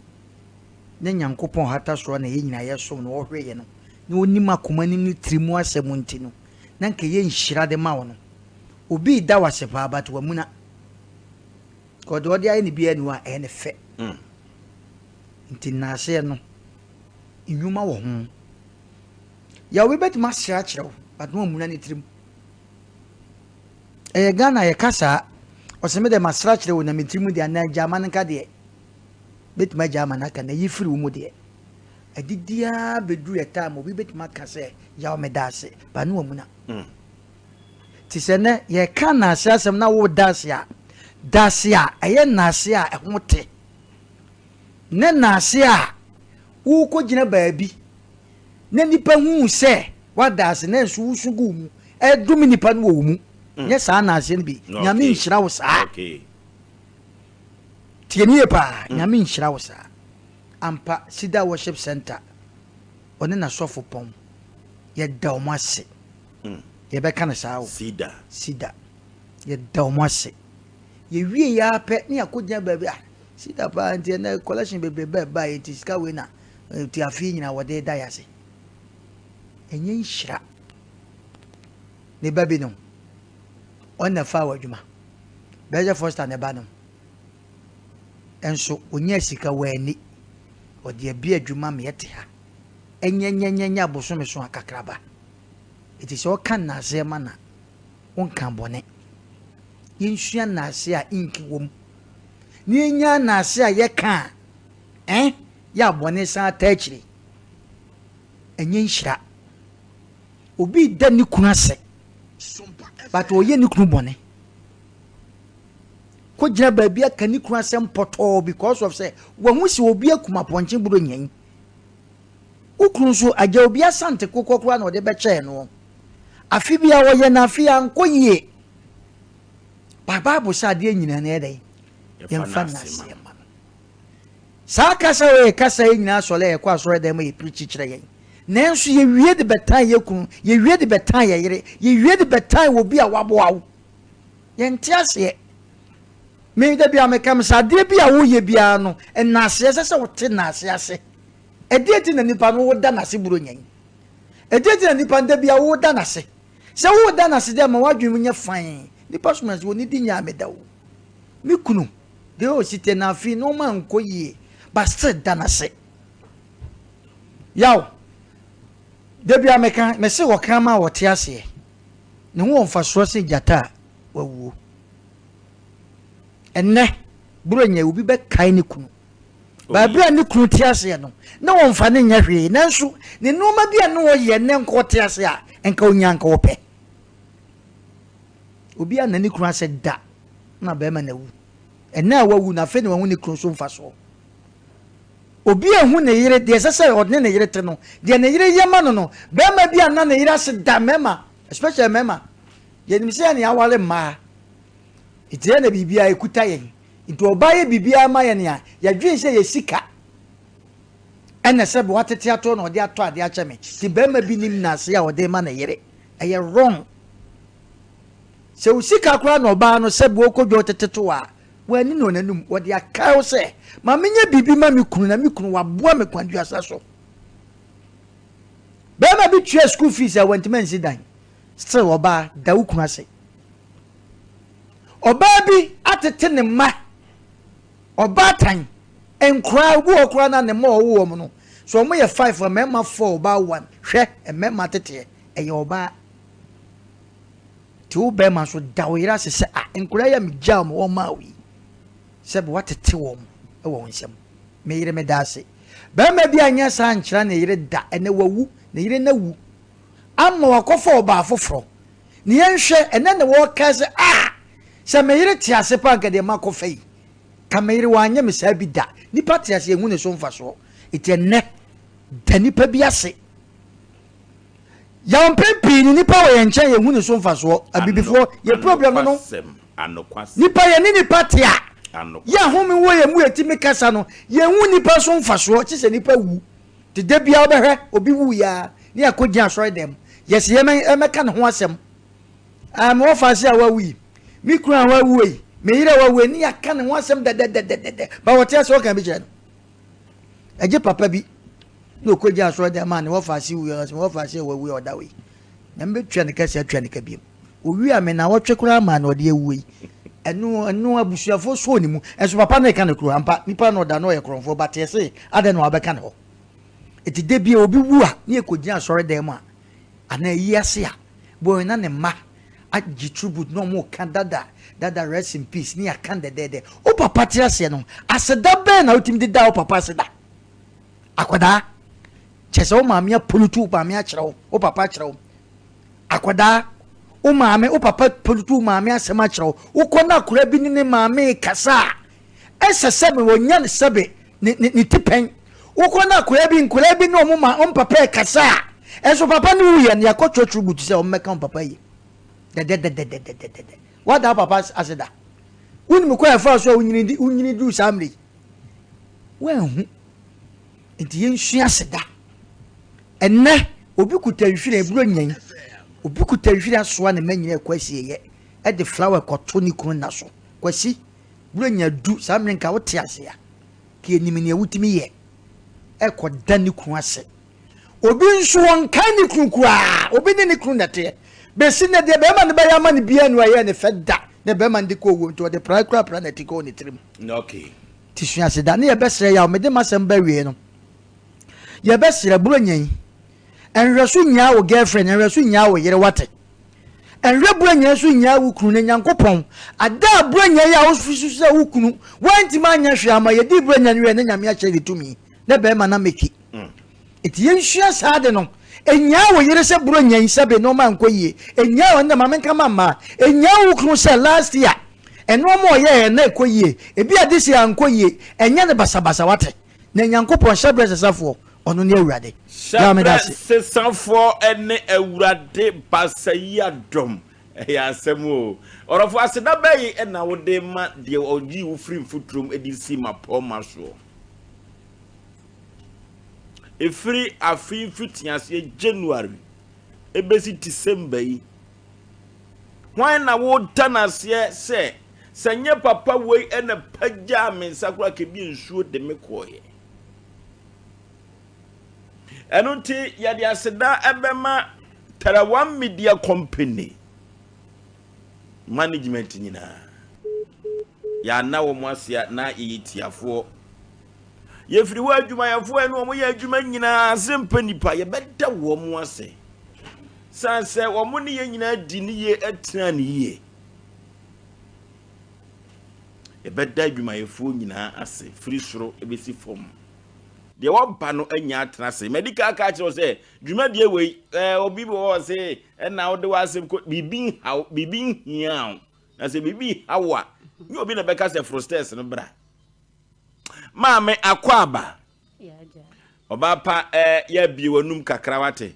Speaker 5: ne nyankopon hata so na ye nyina ye so no wo hweye no ne onima koma ni trimu asem nti no na nka ye nhira de ma wo no obi da wase pa ba to wamuna ko do de ayi ni bia ni wa ene fe nti na se no inyuma wo ho ya we bet ma sha kire wo but no muna ni trimu Ghana ye kasa oseme de masra kire wo na mitrimu de na German nka de bet ma German aka na yifiri wo mu de adidia bedru ya time obi bet ma kasa ya o medase ba no muna ti se ne ye kana asem na wo dasia eye nasia ehote ne nasia wo ko gina baabi ne nipa hu se wadase na nso wusugu mu edumi nipa no wo mu yes nasia ne bi nyame nhira wo sa
Speaker 1: okay
Speaker 5: tienie pa nyame nhira wo sa ampa sida worship center one na sofo pom ye da omase ye be kana sa wo sida ye da omase ye wie ya pe ne akonya baabi sida pa ntie na collection bebe ba ye ti ska we na ti afi nyina wode da yase enye nhira ne babi no ona fa wadwuma beje foster ne ba no enso onya sika wani ode abi adwuma me yete ha enyenyenyenye abosome so akakraba iti so kan na se mana won kan bone yensua na ase a inki wom ni nya na ase a ye kan ya bone san tachiri enye nhira obi da ni kunu ase but oye ni kunu bone ko gina baabi aka ni kunu ase mpoto because of say wahu si obi akuma ponche buro nyan ukunu so aja obi asante kokokora na ode be che no afi bia wo ye na afi ankoyie baba bo sade nyina na edai yemfa na se ma sa kasa we kasa nyina so le kwa so edai ma ye preach kire yen nanso ye wie de betan ye kunu ye wie de betan ye yire ye wie de betan wo bia waboawo ye ntiase me de bia me kam sa de bia wo ye bia no enase se wote na ase ase edieti na nipa no wo da na se buro nyan edieti na nipa de bia wo da na se se wo da na se de ma wadwum nya fan nipa so manzi wo ni di nya ameda wo mi kunu de o site na fi no man koyie ba se da na se yaw de bia me kan me se wo kan ma wo te ase ne wo mfa so se jata wawu enne buro nya obi be kai ne kunu ba bia ne kunu te ase no na wo mfa ne nya hwe nanso ne noma bia no wo ye ne nko te ase a enka onya nka wo pe obi a nani kunu ase da na be ma na wu ena wawu na fe ne wo ne kunu so mfa so obi ehu ne yire de sese odne ne yire te no de ne yire yema no be ma bi ana ne yire ase da mema especially mema ye nim se ne awale ma ite na bibia ekuta yen into obaye bibia ma yen ya ya dwen se ye sika ene se bo atete ato na ode ato ade acha me ti be ma bi nim na se ya ode ma ne yire eye wrong se usika kura na oba no se bo okodwo teteto a wani no nanum wode akaw se ma menye bibi ma me kunu na me kunu waboa me kwandu asaso be ma bi tue school fees a want man sidan still oba da ukunu ase oba bi atete ne ma oba tan enkura bu okura na ne ma owo mo no so mo ye 5 mema 4 oba 1 hwe mema tete eye oba tu be ma so da oyira se enkura ya me jam wo ma wi sebe watete wo e wo nsem me yire me dase be ma bi anya sa nkyira na yire da ene wawu na yire na wu amma wakofo oba afoforo ne yenhwe ene ne wo ka se se me yire ti ase pa nkade makofei ka me yire wanya me sa bi da nipa ti ase enhu ne so mfa so etenne da nipa bi ase ya mpempi ni nipa wo yenchen yenhu ne so mfa so abibifo ye problem no nipa ye ni nipa ti a ya homi wo ye mu etimi kasa no ye hu nipa so mfaso chi se nipa wu te de bia obehwe obi wu ya ni akogi asori dem yes ye emeka ne ho asem wo fase a wawi mi kura wawi me yire wawi ni aka ne ho asem de ba wote aso kan bi je no eje papa bi no kogi asori dem ma ne wo fase wu ya wo fase wawi odawe na mbe twa ne kasa twa ne ka bi owi ame na wo twe kura ma na ode ewu enu abusuafo so ni mu enso papa na ka ne kuro ampa nipa no da no ye kronfo but ye say ade no abeka ne ho eti de bia obi wu a ne ekogi asore dem a ana yi ase a boy na ne ma agi tribute no mo kan dada rest in peace ni akan de o papa ti ase no aseda be na otim de da o papa aseda akwada chese o maame apolutu ba me akere o papa akere akwada o maame o papa polutu maame asema kiro o kona kura bi ne maame kasa esese me wonya ne sebe ni tipen o kona kura bi no mo ma on papa kasa enso papa ni wuye ne yakotro tribute se o meka on papa yi de what that papa aseda woni me kwa fa so unyini du samri wen hu enti yensu aseda enne obi kuta nhwire eburo nyen obi kuta nhwire asoa ne manyina kwasi ye e de flower koto ni kunu na so kwasi buro nya du samri nka wote ase ya ke enimi ne wutimi ye e koda ni kunu ase obi nso won kan ni kunu kura obi ni kunu nate be sine de be ma ne ba ya ma ne bia no aye ne feda ne be ma ndi ko wo nto de pra na ti ko ni trim
Speaker 1: okay
Speaker 5: tisua se da ne ye besere ya o me de masem ba wie no ye besere buro nyen enresu nya wo girlfriend enresu nya wo yere wate enre buro nya su nya wo kunu ne nyankopon ada buro nya ya wo fisu se wo kunu wanti ma nya hwe ama ye di buro nya ne ne nyame a kye ditumi ne be ma na meki eti yenhua saade no enya wo yere se buro nya nsabe no ma nkoyie enya wo ne ma menka mama enya wo kunu se last year eno mo ye na ekoyie ebi adisi ankoyie enya ne basabasa wate ne nyankopon shabre sesafo ono ne awurade ya me dase
Speaker 1: sesafo ene awurade basaya dom ya asemo orofo aseda bayi na wo de ma de oji wo free futrum edisi ma poma so efiri afi fitiase January ebesi December yi hwan na wo tanase se sanye papa wei ena pagya me sakura ke bi nsuo de me koye enunti yade aseda ebema Tarawan Media Company management nyina ya na wo moasia na yitiafo ye firi wa adwuma yafo enu omo ye adwuma nyina Asem Mpe Nipa ye beda wo mo ase sanse wo mo ne ye nyina di ne ye atena ne ye ye beda adwuma yafo nyina ase firi soro ebesi fom de wampa no anya atena ase medical ka kire se dwuma de we obi bo se na wo de wasem ko bibin hiao na se bibi hawa ni obi na beka se frustration no bra maame akwaba Obapa ya bi wanum kakra wate.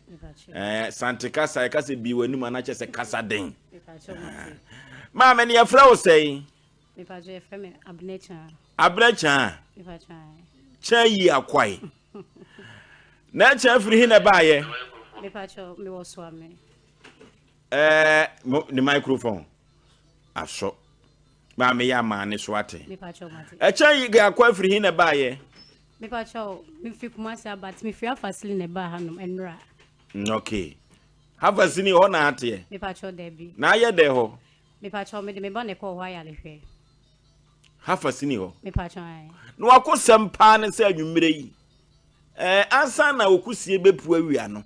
Speaker 1: Sante kasa e kasa bi wanum anache se kasa den. Ma me ne yefra wo sei.
Speaker 6: Me pa je yefra me Abnecha.
Speaker 1: Abnecha.
Speaker 6: Me pa cha.
Speaker 1: Cha yi akwai. Na cha firi hi na baaye.
Speaker 6: Me pa cha me wo so ame.
Speaker 1: The microphone. Aso. Ma me ya ma ne so ate.
Speaker 6: Me pa cha mate.
Speaker 1: Cha yi ga akwai firi hi na baaye.
Speaker 6: Me pa cha me fi kuma se abat me fi afasili ne ba hanom enra.
Speaker 1: Okay. Afasili ho na ate.
Speaker 6: Me pa cha debi.
Speaker 1: Na ye de ho.
Speaker 6: Me pa cha me de me ba ne ko wa ya le hwe.
Speaker 1: Afasili ho.
Speaker 6: Me pa cha ai.
Speaker 1: No akosem pa ne se anwumire yi. Ansa na okusie bepu awia no.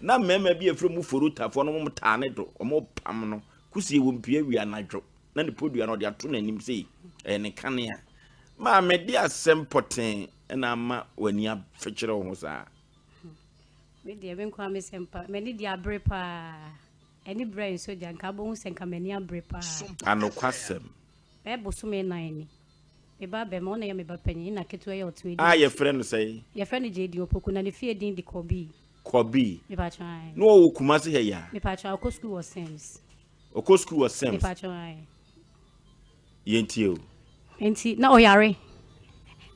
Speaker 1: Na mema bi efre mu forotafo no mo taane do. Omo pam no. Kusie wo mpia awia na dwo. Na ne podua no de ato nanim sei. Ne kanea. Ma me di asem poten na ma wani afekere wo sa.
Speaker 6: Me di e kwa me sempa. Me ni di abre pa. Eni brain so di anka bo hu senka me ni abre pa.
Speaker 1: Anokwasem.
Speaker 6: Be boso me nan ni. Me ba be mo na ye me ba panyin na keto ye otu edi.
Speaker 1: Ye friend say.
Speaker 6: Ye friend JD opoku na ne fie din di Kobi.
Speaker 1: Kobi.
Speaker 6: Me pa try.
Speaker 1: No wo kumase he ya.
Speaker 6: Me pa try o school was Sims.
Speaker 1: O school was Sims.
Speaker 6: Me pa try.
Speaker 1: Yenti o.
Speaker 6: Enti na oyare.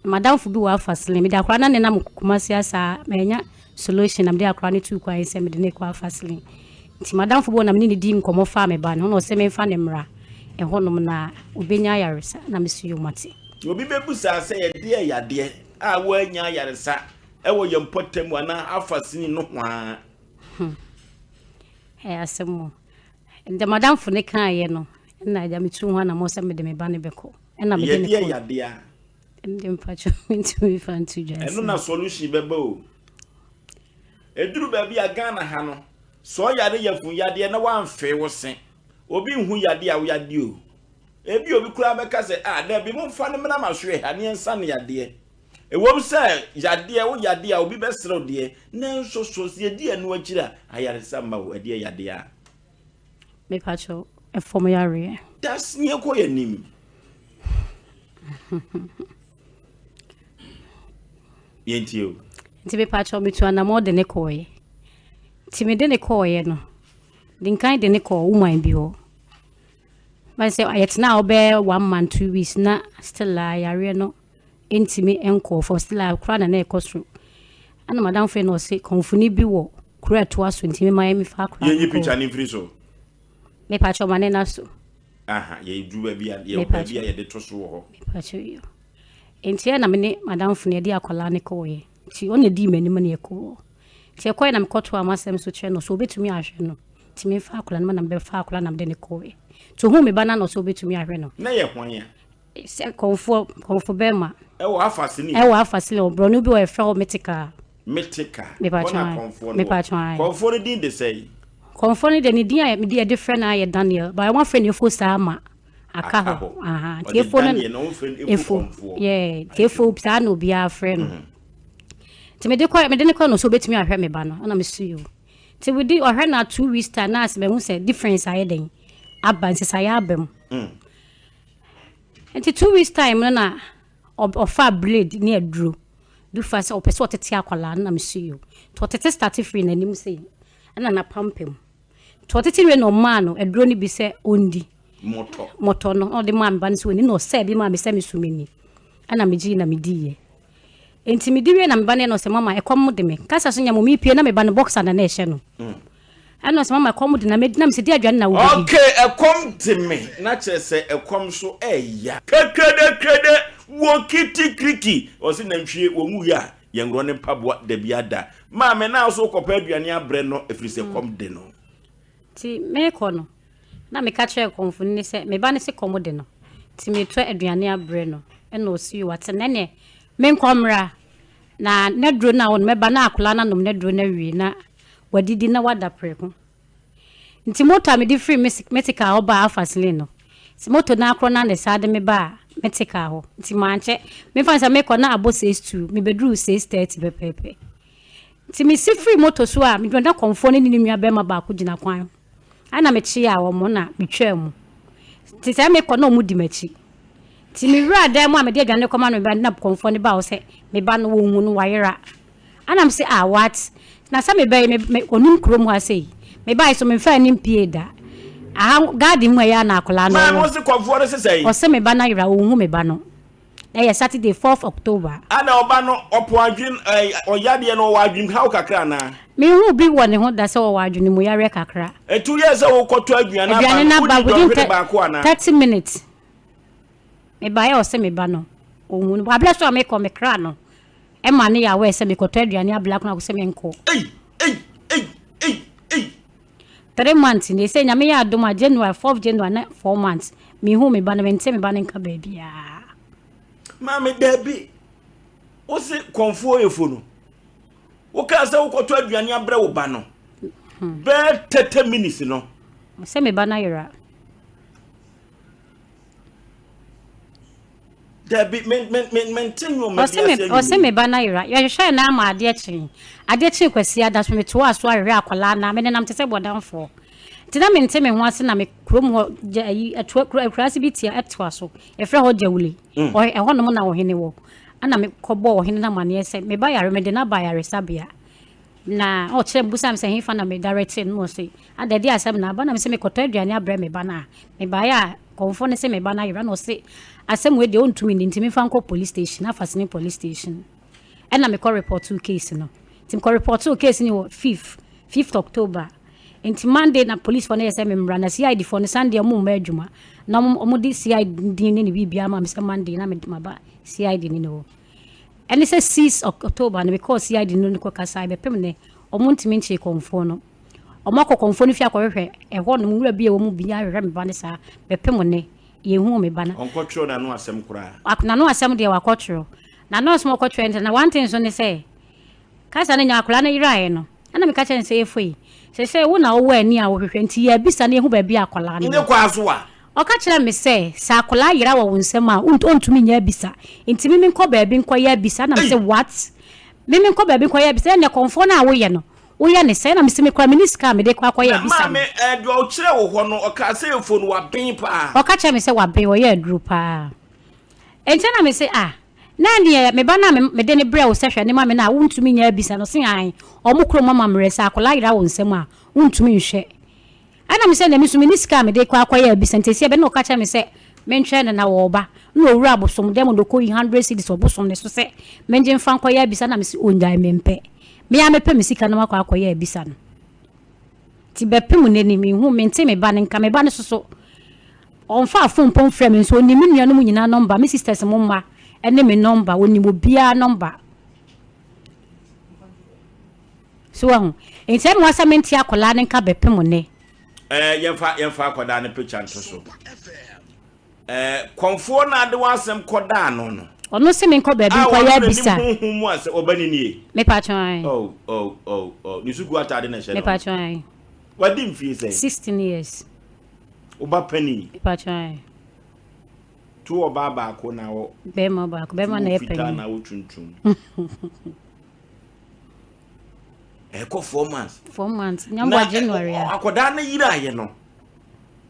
Speaker 6: Madam fu bi wa fasile me da akra na ne na kumase asa menya solution am de akra ne tu kwa ese me de ne kwa fasile. Nti madam fu bo na me ne di nkomo fa me ba no no se me fa ne mra. E honom na obenya yaresa na me su yo mate.
Speaker 1: Obi bebusa se ye de yade a wo anya yaresa e wo ye mpotem ana afasini no hwa.
Speaker 6: Asem de madam fu ne kan ye no na ja me tu hwa na mo se me de me ba ne beko. E na me de ne
Speaker 1: ko yade a
Speaker 6: ndem pacho into me fan to just.
Speaker 1: Eno na solution bebe o. Eduru ba bia Ghana ha no. So yade yafun yade na wan fe wo sen. Obi hu yade a wo yade o. Ebi obi kura beka se da bi mo fa ne mena mahwe ha ne nsa ne yade. Ewom se yade wo yade a obi besrew de na nso so se yade anu akira ayare samba wo ade yade a.
Speaker 6: Me pacho e form yare.
Speaker 1: Das nie ko yanim. Yenti o.
Speaker 6: Nti me pacho me tu ana mo de ne koye. Ti me de ne koye no. Din kan de ne ko woman bi ho. But say it's now be 1 month 2 weeks na still yare no. Enti me enko for still kra na ekosru. Ana madam fe no say konfuni bi wo kra to aso enti me mai me fa kra.
Speaker 1: Ye picture ni free so.
Speaker 6: Me pacho mane na so.
Speaker 1: Aha, ye du ba bia ye de to so ho.
Speaker 6: Me pacho yo. Enti na me ne madam fu ne de akola ne ko ye. Ti on di mani ma ne ko. Ti ko na me koto amasem so che no so obetumi ahwe no. Ti me fa akola na me fa akola na me de ne ko ye. To whom me banana no so betumi ahwe no.
Speaker 1: Na ye hwan ya.
Speaker 6: Se konfo bema.
Speaker 1: E wo afasini.
Speaker 6: E wo afasili obro no bi wo e fra o metika.
Speaker 1: Metika.
Speaker 6: Me pa try. Me pa try.
Speaker 1: Konfo no din de say.
Speaker 6: Konfo no de ni din a me de different na ye Daniel. But I want friend you for sama. Aka ho. Aha. Tiefo no. Yeah, tiefo psa no bi a friend. Ti me de ne kwa no so betumi ahwe me ba no. Na me su you. Ti we di ohwe na 2 weeks time na as me hu say difference aye den. Abansi saya abem. Enti 2 weeks time na ofa blade ni aduro. Du fa se opese otete akwala na me su you. To otete start free na nim say. Na pampem. To otete we no ma no aduro ni bi se ondi. Moto no o de ma me ban so ni no se bi ma me se me sumeni. Ana me gi na me diye. Enti me diwe na me ban no se mama ekom de me. Kasa so nya mo mi pie na me ban boxer na ehye no. Ano se mama ekom de na me se di adwane na wo bi.
Speaker 1: Okay, ekom de me. Na che se ekom so eya. Krede wo kiti kriki. O se na nhwie wo mu ya. Yengro ne paboa de biada. Ma me na so kopa aduane abre no efiri se ekom de no.
Speaker 6: Ti me ko no. Na me ka che konfuni ni se me ba ne se kom de no. Ti me to aduane abre no. E na o si yo ate na ne me nkomra na nedro na won me ba na akola na nom nedro na wi na wadidi na wada preko. Nti moto me di free metika oba afasile no. Si moto na akro na ne sade me ba metika ho. Nti manche me fansa me ko na abo 62 me bedru 630 bepepe. Nti me si free moto so a me donda konfo ne ni nua be ma ba ko gina kwan. Ana me chi a wo mo na me twa mu. Nti se me ko na mu di machi. ti me wura dan mu a me de adwane koma no me ba na konfo ne ba wo se me ba no wo hu no wayera anam se what na sa me ba me onum krom ha sei me ba so me fa nim pie da aha garden mu ya na akola no
Speaker 1: ma mo se konfo ne se sei
Speaker 6: o se me ba na yera wo hu me ba no na Saturday 4th October
Speaker 1: ana oba no opo adwin oyade no wa adwin ha kakra na
Speaker 6: me hu bi woni ho da se wo adwin mu yare kakra
Speaker 1: 2 years ago koto adwin
Speaker 6: na ba within 30 minutes me ba ya o se me ba no o hu no abla so me ko me kra no e ma ne ya we se me koto aduane abla ko na ko se me nko 3 months ni se nyame ya adoma January 4th January na 4 months me hu me ba na me ntse me ba ne nka ba bia
Speaker 1: Mama Debbie, what's it confo efono? Oka sa ukoto aduane abre wo ba no. Be 30 minutes no.
Speaker 6: Se me ba na yera.
Speaker 1: Debbie maintain your media.
Speaker 6: O se me ba na yera. Yo hwe na ama ade chi. Ade chi kwasi ada so me to aso ahwe akwala na me nam tese bodanfo. Tina me nteme ho ase na me krom ho ayi akrasi bitia etwa so efre ho jawuli o e ho no na wo hene wo ana me kobo wo hene na mane ese me ba yare me de na ba yare sabia na o che busam se hifa na me direct no se adade asem na ba na me se me koto aduane abre me ba na me ba ya konfo ne se me ba na yare no se asem we de ontumi ni ntimi fa nko police station afasini police station na me ko report to case no tim ko report to case ni wo 5th October Inti Monday na police for na yese memra na CID for na Sunday mo ma adwuma na mo di CID ni bibia ma me se Monday na me ba CID ni no ene se 6 October na because CID no ko kasa be pem ne omo ntimi nche konfo no omo ko konfo no fi akohwe e ho no wura bia wo mu bia hwe me ba ne sa be pem ne ye hu me ba na
Speaker 1: onkotro na no asem kura
Speaker 6: akuna no asem de wakotro na no smo kotro ente na one thing so ne say kasa na nya akula na irae no ana me ka chen se efoi se wo na wo ani a wo hwehwe nti ya bisa na ehu ba bia akola no
Speaker 1: ne kwa so a
Speaker 6: o ka kire me se sa akola yira wo nsem a ontumi nya bisa nti mimi nko ba bi nko ya bisa na me se what mimi nko ba bi nko ya bisa na konfo na wo ye no wo ye ne se na me se me kwa minister me de kwa ya bisa
Speaker 1: ma me do o kire wo ho no o ka se efo no wa ben pa
Speaker 6: o ka kire me se wa ben wo ye adru pa enti na me se na ne me ba na me de ne bre wo se hwe ne ma me na wontumi nya bisa no se an omukro mama mre se akola yira wo nsem a wontumi nhwe ana me se na me so minister me de kwa ya bisa ntesi e be na o ka cha me se me nhwe na wo ba na owura abosom dem do ko 100 cedis obosom ne so se me nje mfa kwa ya bisa na me se onjai me mpe me ya mepe me sika na makwa ya bisa no ti be pem ne ni me hu me nte me ba ne nka me ba ne so onfa afon pon frɛ me so ni me nua no mu nyina number me sisters mo mma ene me number woni mo bia number so ahụ enti em wasa menti akola ne nka bepem ne
Speaker 1: yemfa akoda ne picture nto so konfo na ade wasem koda no
Speaker 6: ono se me nko ba bi kwa ya bisa
Speaker 1: mu ase obani nie
Speaker 6: me patron
Speaker 1: ni sugu atade na hye
Speaker 6: me patron
Speaker 1: wadi mfie say
Speaker 6: 16 years
Speaker 1: oba pani
Speaker 6: me patron
Speaker 1: tu oba ba ko na wo
Speaker 6: be ma ba ko be ma na e pani
Speaker 1: na wo tuntum Eko 4 months.
Speaker 6: Nyamba January.
Speaker 1: Akoda na yira ye no.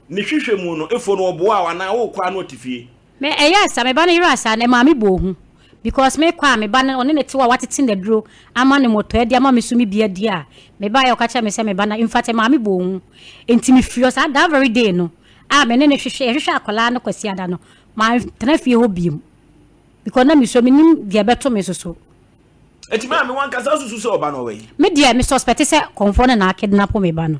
Speaker 1: Ne hwehwe mu no efo no obo a wana wo kwa no tifie.
Speaker 6: Me yes, me ba na yira asa na ma me bo hu. Because me kwa me ba na one ne tewa watete ne duro ama ne moto e dia ama me so me bia dia. Me ba ya okacha me se me ba na in fact ma me bo hu. Enti me furious that very day no. Me ne hwehwe akola no kwasi ada no. Ma tena fie ho biem. Because na me so me nim dia beto me so.
Speaker 1: Eti ma me wan kasa susu se oba no we.
Speaker 6: Me dia me suspect se konfo na kidnap me ba no.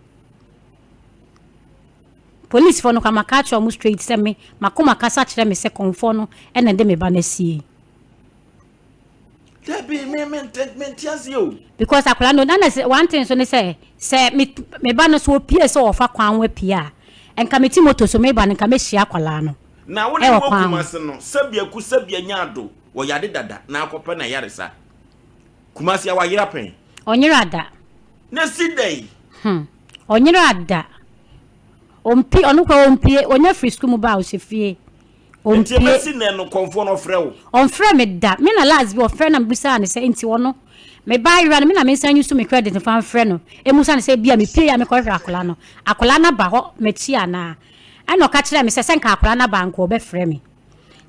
Speaker 6: Police for no kama catch almost straight se me makoma kasa kire me se konfo no e na de me ba na sie.
Speaker 1: Debbie me tias yo.
Speaker 6: Because akola no na one thing so ne say me ba no so pie se ofa kwan wa pia. Enka me ti moto so me ba nka me hia akola no.
Speaker 1: Na wo ne wo kumase no sabia nyado wo yade dada na akopa na yaresa. Kumasi awa yira pen.
Speaker 6: Onyira ada.
Speaker 1: Na sidai.
Speaker 6: Onyira ada. Ompi onukwa ompi onya free school mu ba o se fie.
Speaker 1: Ompi esi na no konfo no frɛ wo.
Speaker 6: On frɛ me da. Me na last be o frɛ na mbisa ne se enti wono. Me ba yira me na me san yusu me credit fan frɛ no. Emusa ne se bia me pie ya me kɔ hwɛ akola no. Akola na ba ho me tia na. Ana ka kire me se nka akola na ba nko be frɛ me.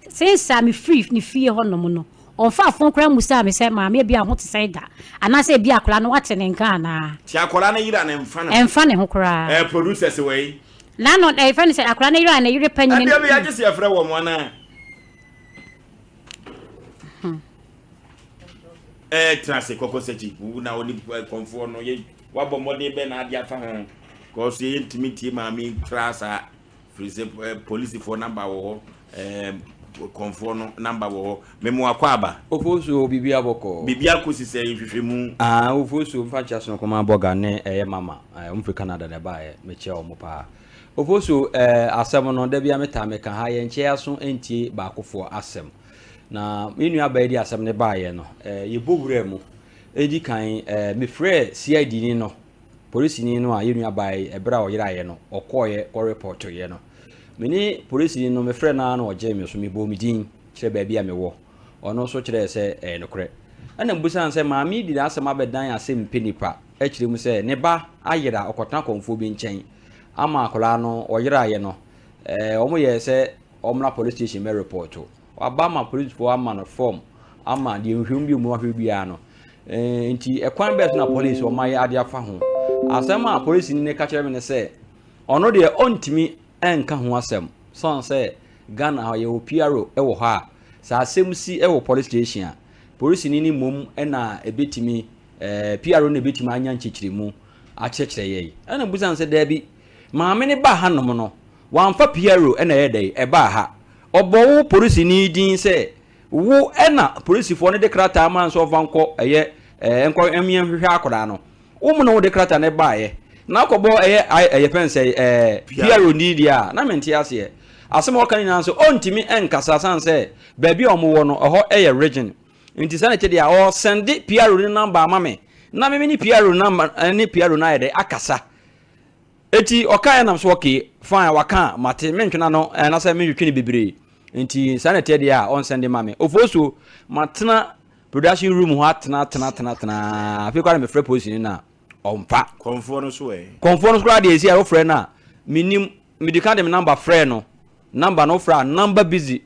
Speaker 6: since I'm free ni fie ho no no on fa fon kra musa me say ma me bia ho te say da ana say bia akora no wate ne nka na
Speaker 1: ti akora na yira na
Speaker 6: emfa ne ho kra
Speaker 1: producers wey
Speaker 6: na no e fa ne say akora na yira na yire panyin
Speaker 1: ni abi age se afra wo mo na trase koko sechi na oni konfo no ye wabo mode be na adia fa ho cause ye intimate ma mi trasa freeze police for number wo konfo no number wo memo akwaba
Speaker 3: ofosu bibia boko
Speaker 1: bibia kosi se hwehwemu
Speaker 3: ofosu mfacha so koma boga ne mama umfri Canada ne ba meche o mo pa ofosu asem no da bia meta me kan ha ye nche aso entie ba akofo asem na inu abaidi asem ne ba ye no ye bobure mu edi kan me frɛ CID ni no police ni no a inu abai ebra o yira ye no okoye ko report ye no mini police ni no me frɛ na na oje me so me bo mi din kyerɛ ba bia me wo ono so kyerɛ sɛ nokre ana mbusan sɛ maami di asem abedan Asem Mpe Nipa kyerɛ mu sɛ ne ba ayira okotana konfo bi nkyɛn ama akola no oyira ye no omo ye sɛ omna police station me report Obama police for man form ama de nhwem bi mu ahwe bia no nti ekwan best na police o maye ade afa ho asem a police ni ne ka kire me ne se ono de ontimi enka ho asem son se Ghana ha ye PRO e wo ha sa asem si e wo police station a police ni mom e na ebetimi PRO na ebetimi anya nchechire mu a chechire ye ana busan se da bi maame ne ba ha nom no wamfa PRO e na ye dai e ba ha obo police ni din se wo ena police fo ne de krata man so vanko eye enko emien hwehwe akoda no wo mu no wo de krata ne baaye na akobo eye pense PRO ni dia na menti ase asem o kan nan so ontimi enkasa san se baabi o mo wo no ho eye region nti sana che dia o send PRO ni number amame na me ni PRO number ni PRO na ide akasa eti oka nam so okay fine waka mate mentwena no na say me twini bebre nti sanete dia on send mame ofoso matena production room ho atena afi kwara me frɛ position na ompa
Speaker 1: konfo no so
Speaker 3: de esi a frɛ na minim medical dem number frɛ no number no fra number busy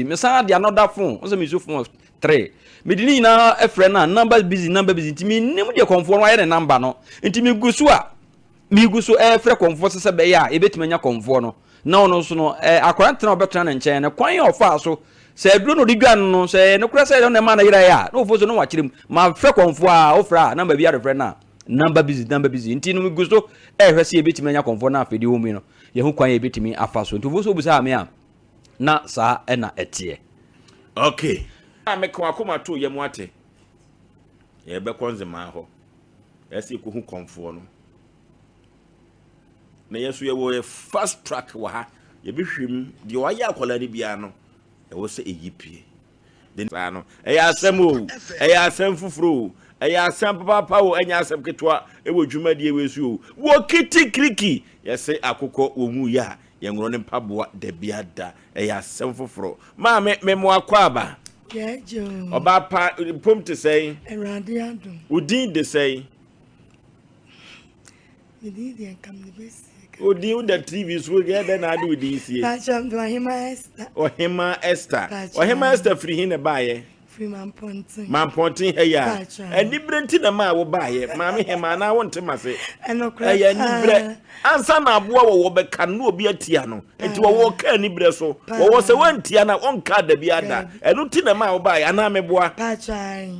Speaker 3: me sa dia another phone so me so phone 3 medini na e frɛ na number busy nti minim de konfo no aye number no nti me gusu e frɛ konfo se be ya e betimanya konfo no na ono so no akwantena obetena na nkyɛn ne kwan ofa so se aduro no digwan no se ne kura se no ma na yira ya no ofo so no wakyerem ma frɛ konfo a ofra number bi arefrɛ na number busy nti no gusto hwɛ se e betimanya konfo na afedi wo mi no ye hu kwan e betimi afa so nti ofo so busa me a na sa na etie
Speaker 1: okay me kwa akoma to ye mu ate ye be konzema ho ese ko hu konfo no na yesu ye wo fast track wa ha ye behwem de wa ya akola ni bia no e wo se eyipie den sa no e ya asem o e ya asem fufuro e ya asem papa o enya asem ketwa e wo dwuma de wesu o wo kiti kriki ye se akokɔ wo mu ya ye ngoro ne mpaboa da bia da e ya asem fufuro ma me mo akwaba
Speaker 5: yejo
Speaker 1: oba pa pom te sei
Speaker 5: erade adom
Speaker 1: udin de sei
Speaker 5: medidi kam ne besi
Speaker 1: odi the TV so get na adu odi sie
Speaker 5: pacham do
Speaker 1: Ohima Esther free hin na baaye
Speaker 5: free man
Speaker 1: pontin he ya eni brenti na ma wo baaye ma me hema na wonte mase
Speaker 5: enokra
Speaker 1: ya ni bre ansa na aboa wo be ka no obi atia no enti wo ka ni bre so wo se wantia na onka da bi ada enu ti na ma wo baaye ana me boa
Speaker 5: pachai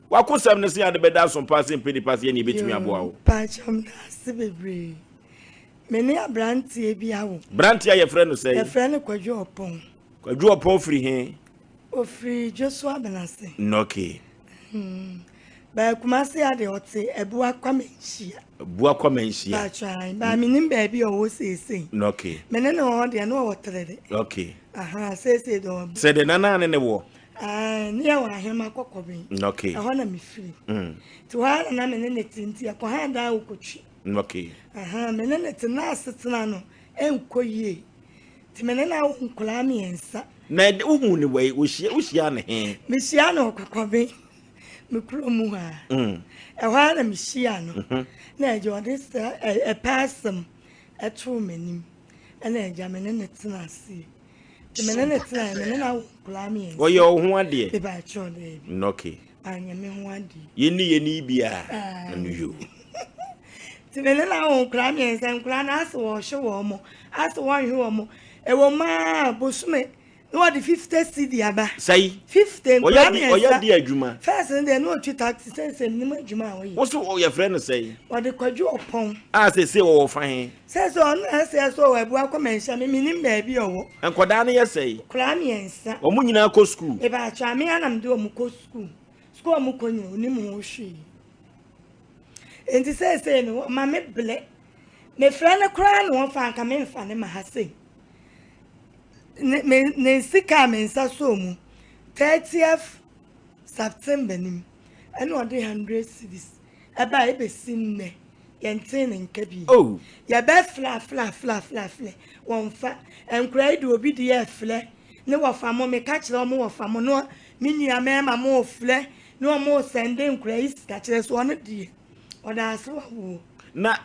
Speaker 1: wakosam ne se ade be da SOMPA Asem Mpe Nipa se ni betumi aboa wo
Speaker 5: pacham na se bebre meni abrantie bia wo
Speaker 1: brantia ye frɛ no sɛ
Speaker 5: ye frɛ no kwadwo
Speaker 1: opon free he
Speaker 5: ofri Joshua Benase
Speaker 1: okay
Speaker 5: ba kumase ade ote ebua kwamenhia
Speaker 1: ba
Speaker 5: ba minim ba bi o wo sese
Speaker 1: okay
Speaker 5: mene no ho de no wo trede
Speaker 1: okay
Speaker 5: aha sese do
Speaker 1: se de nana ne wo
Speaker 5: ni ya wa hema kokobe
Speaker 1: okay
Speaker 5: aha na mi free to ha na mene ne tinti ko ha da wo kotwi
Speaker 1: okay
Speaker 5: aha mene ne tena asetena no enkoyie ti mene na nkola mi ensa
Speaker 1: na uhu ni we ushia ne he
Speaker 5: mi shia no kokobe mi kuro mu ha ehwa na mi shia no na eje ode person etu menim na eja mene ne tena ase menene tena menena kulami
Speaker 1: wo ye ho ade
Speaker 5: be ba cho de
Speaker 1: noke
Speaker 5: anya me ho ade
Speaker 1: yeni bia anu yo
Speaker 5: ti menena ho kulami ensan kula na aso wo hwe wo mo aso wo hwe wo mo e wo ma bosume no the 50 cedi aba
Speaker 1: say
Speaker 5: 50
Speaker 1: oya di adwuma
Speaker 5: first and no twi taxi sense ni ma adwuma wo yi
Speaker 1: wo so your friend say
Speaker 5: o de kwadwo opon
Speaker 1: say wo fan
Speaker 5: say so on say so we bu akomenhia me nim ba bi owo
Speaker 1: enkoda na ye say
Speaker 5: kulami ensa
Speaker 1: o mu nyina ko school
Speaker 5: e ba cha me anam de o mu ko school mu ko nyi oni mu ho hwe enti say no ma me ble me friend kra no won fa nka me mfa ne ma ha say ne sika me nsa so mu 30th September nim and on 100 cities aba e be sinne yenten nka bi
Speaker 1: oh
Speaker 5: ya be fla won fa enkra de obi de ya fle ne wo fa mo me ka kire mo wo fa mo no me nua me ma mo fle no mo sende enkra is ka kire so on die oda aso wo
Speaker 1: na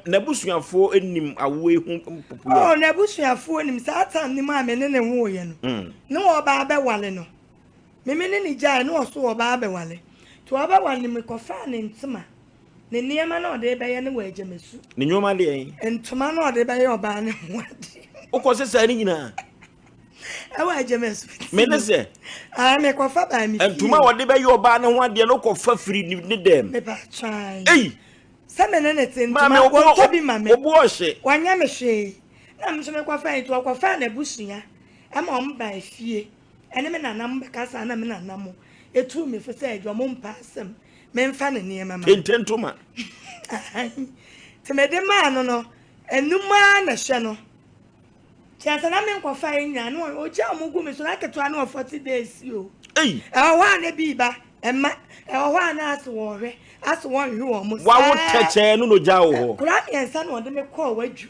Speaker 1: nabusuafo enim awo ehu popo
Speaker 5: oh nabusuafo enim satan nim a me ne wo ye no ne wo ba be wale no me ne jai no so wo ba be wale to wo ba wale me ko fa ne ntuma ne niema na ode be ye ne wa agemesu
Speaker 1: ne nyoma de yen
Speaker 5: ntuma na ode be ye oba ne ho ade
Speaker 1: uko se sa ni nyina
Speaker 5: e wa agemesu
Speaker 1: me ne se
Speaker 5: me ko fa ba mi
Speaker 1: ntuma ode be ye oba ne ho ade no ko fa firi ni dem
Speaker 5: me ba try
Speaker 1: ei
Speaker 5: semene ntuma wo to bi mame
Speaker 1: obo ohye
Speaker 5: wanya me hwe na me so me kwa fa into kwa fa na busua ama o mba afie ene me nanam kasa na me nanam etu me fe se adwo mo mpa asem me mfa ne niema ma
Speaker 1: tententuma
Speaker 5: te me de ma no enuma na hwe no tiasa na me kwa fa nya no o ja mo gu me so na keto na 40 days yo
Speaker 1: ei
Speaker 5: wa na bi ba emma wa na aso wo hwe aso wo hwe wo mo
Speaker 1: wa wo teche no jawo ho
Speaker 5: kura mi ensa no de me call waju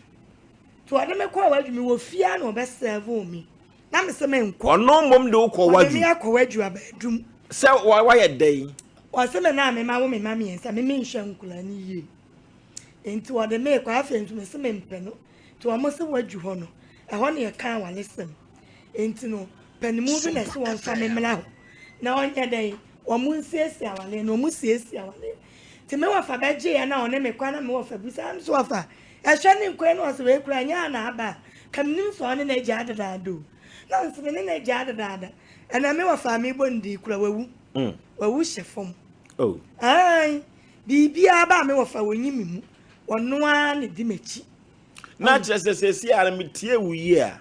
Speaker 5: to ade me call waju mi wo fia na obe serve mi na me se me nko
Speaker 1: ono mom de wo call waju
Speaker 5: me akọ waju abadum
Speaker 1: se wa ye dai
Speaker 5: o se me na me ma wo me ma mi ensa me nhwe nkula ni ye enti wo de me kwa afa ntu me se me mpe no to o mo se waju ho no e ho ne kan wale sem enti no panimu bi na se won fa me mla ho na onye dai o mu nsiesi awale no mu siesi awale ti me wa fa beje ya na one me kwa na me wa fa busa am so fa e hwe ni nkwe no so we kura nya na aba kam nim so ne na eja adada do na nso me ne na eja adada ana me wa fa me bondi kura wawu wawu hyefom
Speaker 1: oh
Speaker 5: ai bibia ba me wa fa wonyi mimu wono a ne di machi
Speaker 1: na chesesesi ara metie wuyi a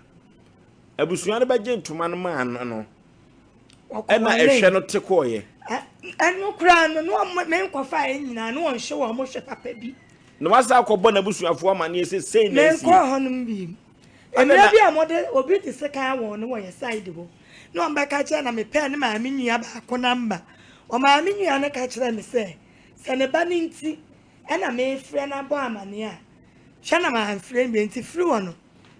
Speaker 1: abusua ne beje ntuma no ma no ena ehwe no te koye
Speaker 5: anu kura no me nkofa nyina no onhwe wo mo hwe papa bi
Speaker 1: no wasa akọbọ na busuafo amane ese sei na esi
Speaker 5: me nko honum bi emira bi amode obi di seka wo no wo ye side bo no amba ka che na me pe ne ma me nua ba ko namba o ma me nua ne ka kire me se ne ba ni nti ena me frɛ na bo amane a hwe na ma frɛ bi nti frɛ wo no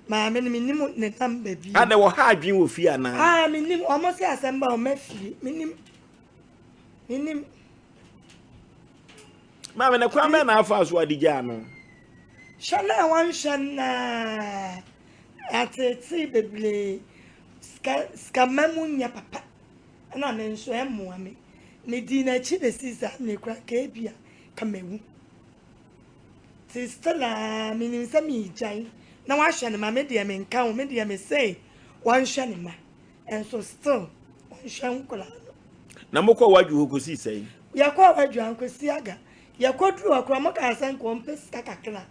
Speaker 5: ma me ni nim ne namba bi
Speaker 1: ade wo ha adwen wo fi ana
Speaker 5: me nim o mo se asem ba o ma fi me nim
Speaker 1: ma me na kwa me na afa so adigya no
Speaker 5: shana wan shana ateti beble ska mamunya papa ana me nso emo ame me di na chi de sisa me kra ka bia kamewu sistela me ni sami jai na wa hwe ne ma me de me nka wo me de me say wan hwe ne ma enso still wan hwe nkola
Speaker 1: na mokọ waju hokosi sei
Speaker 5: yakọ waju ankosi aga yakodru akra mo ka san ko mpes kakakra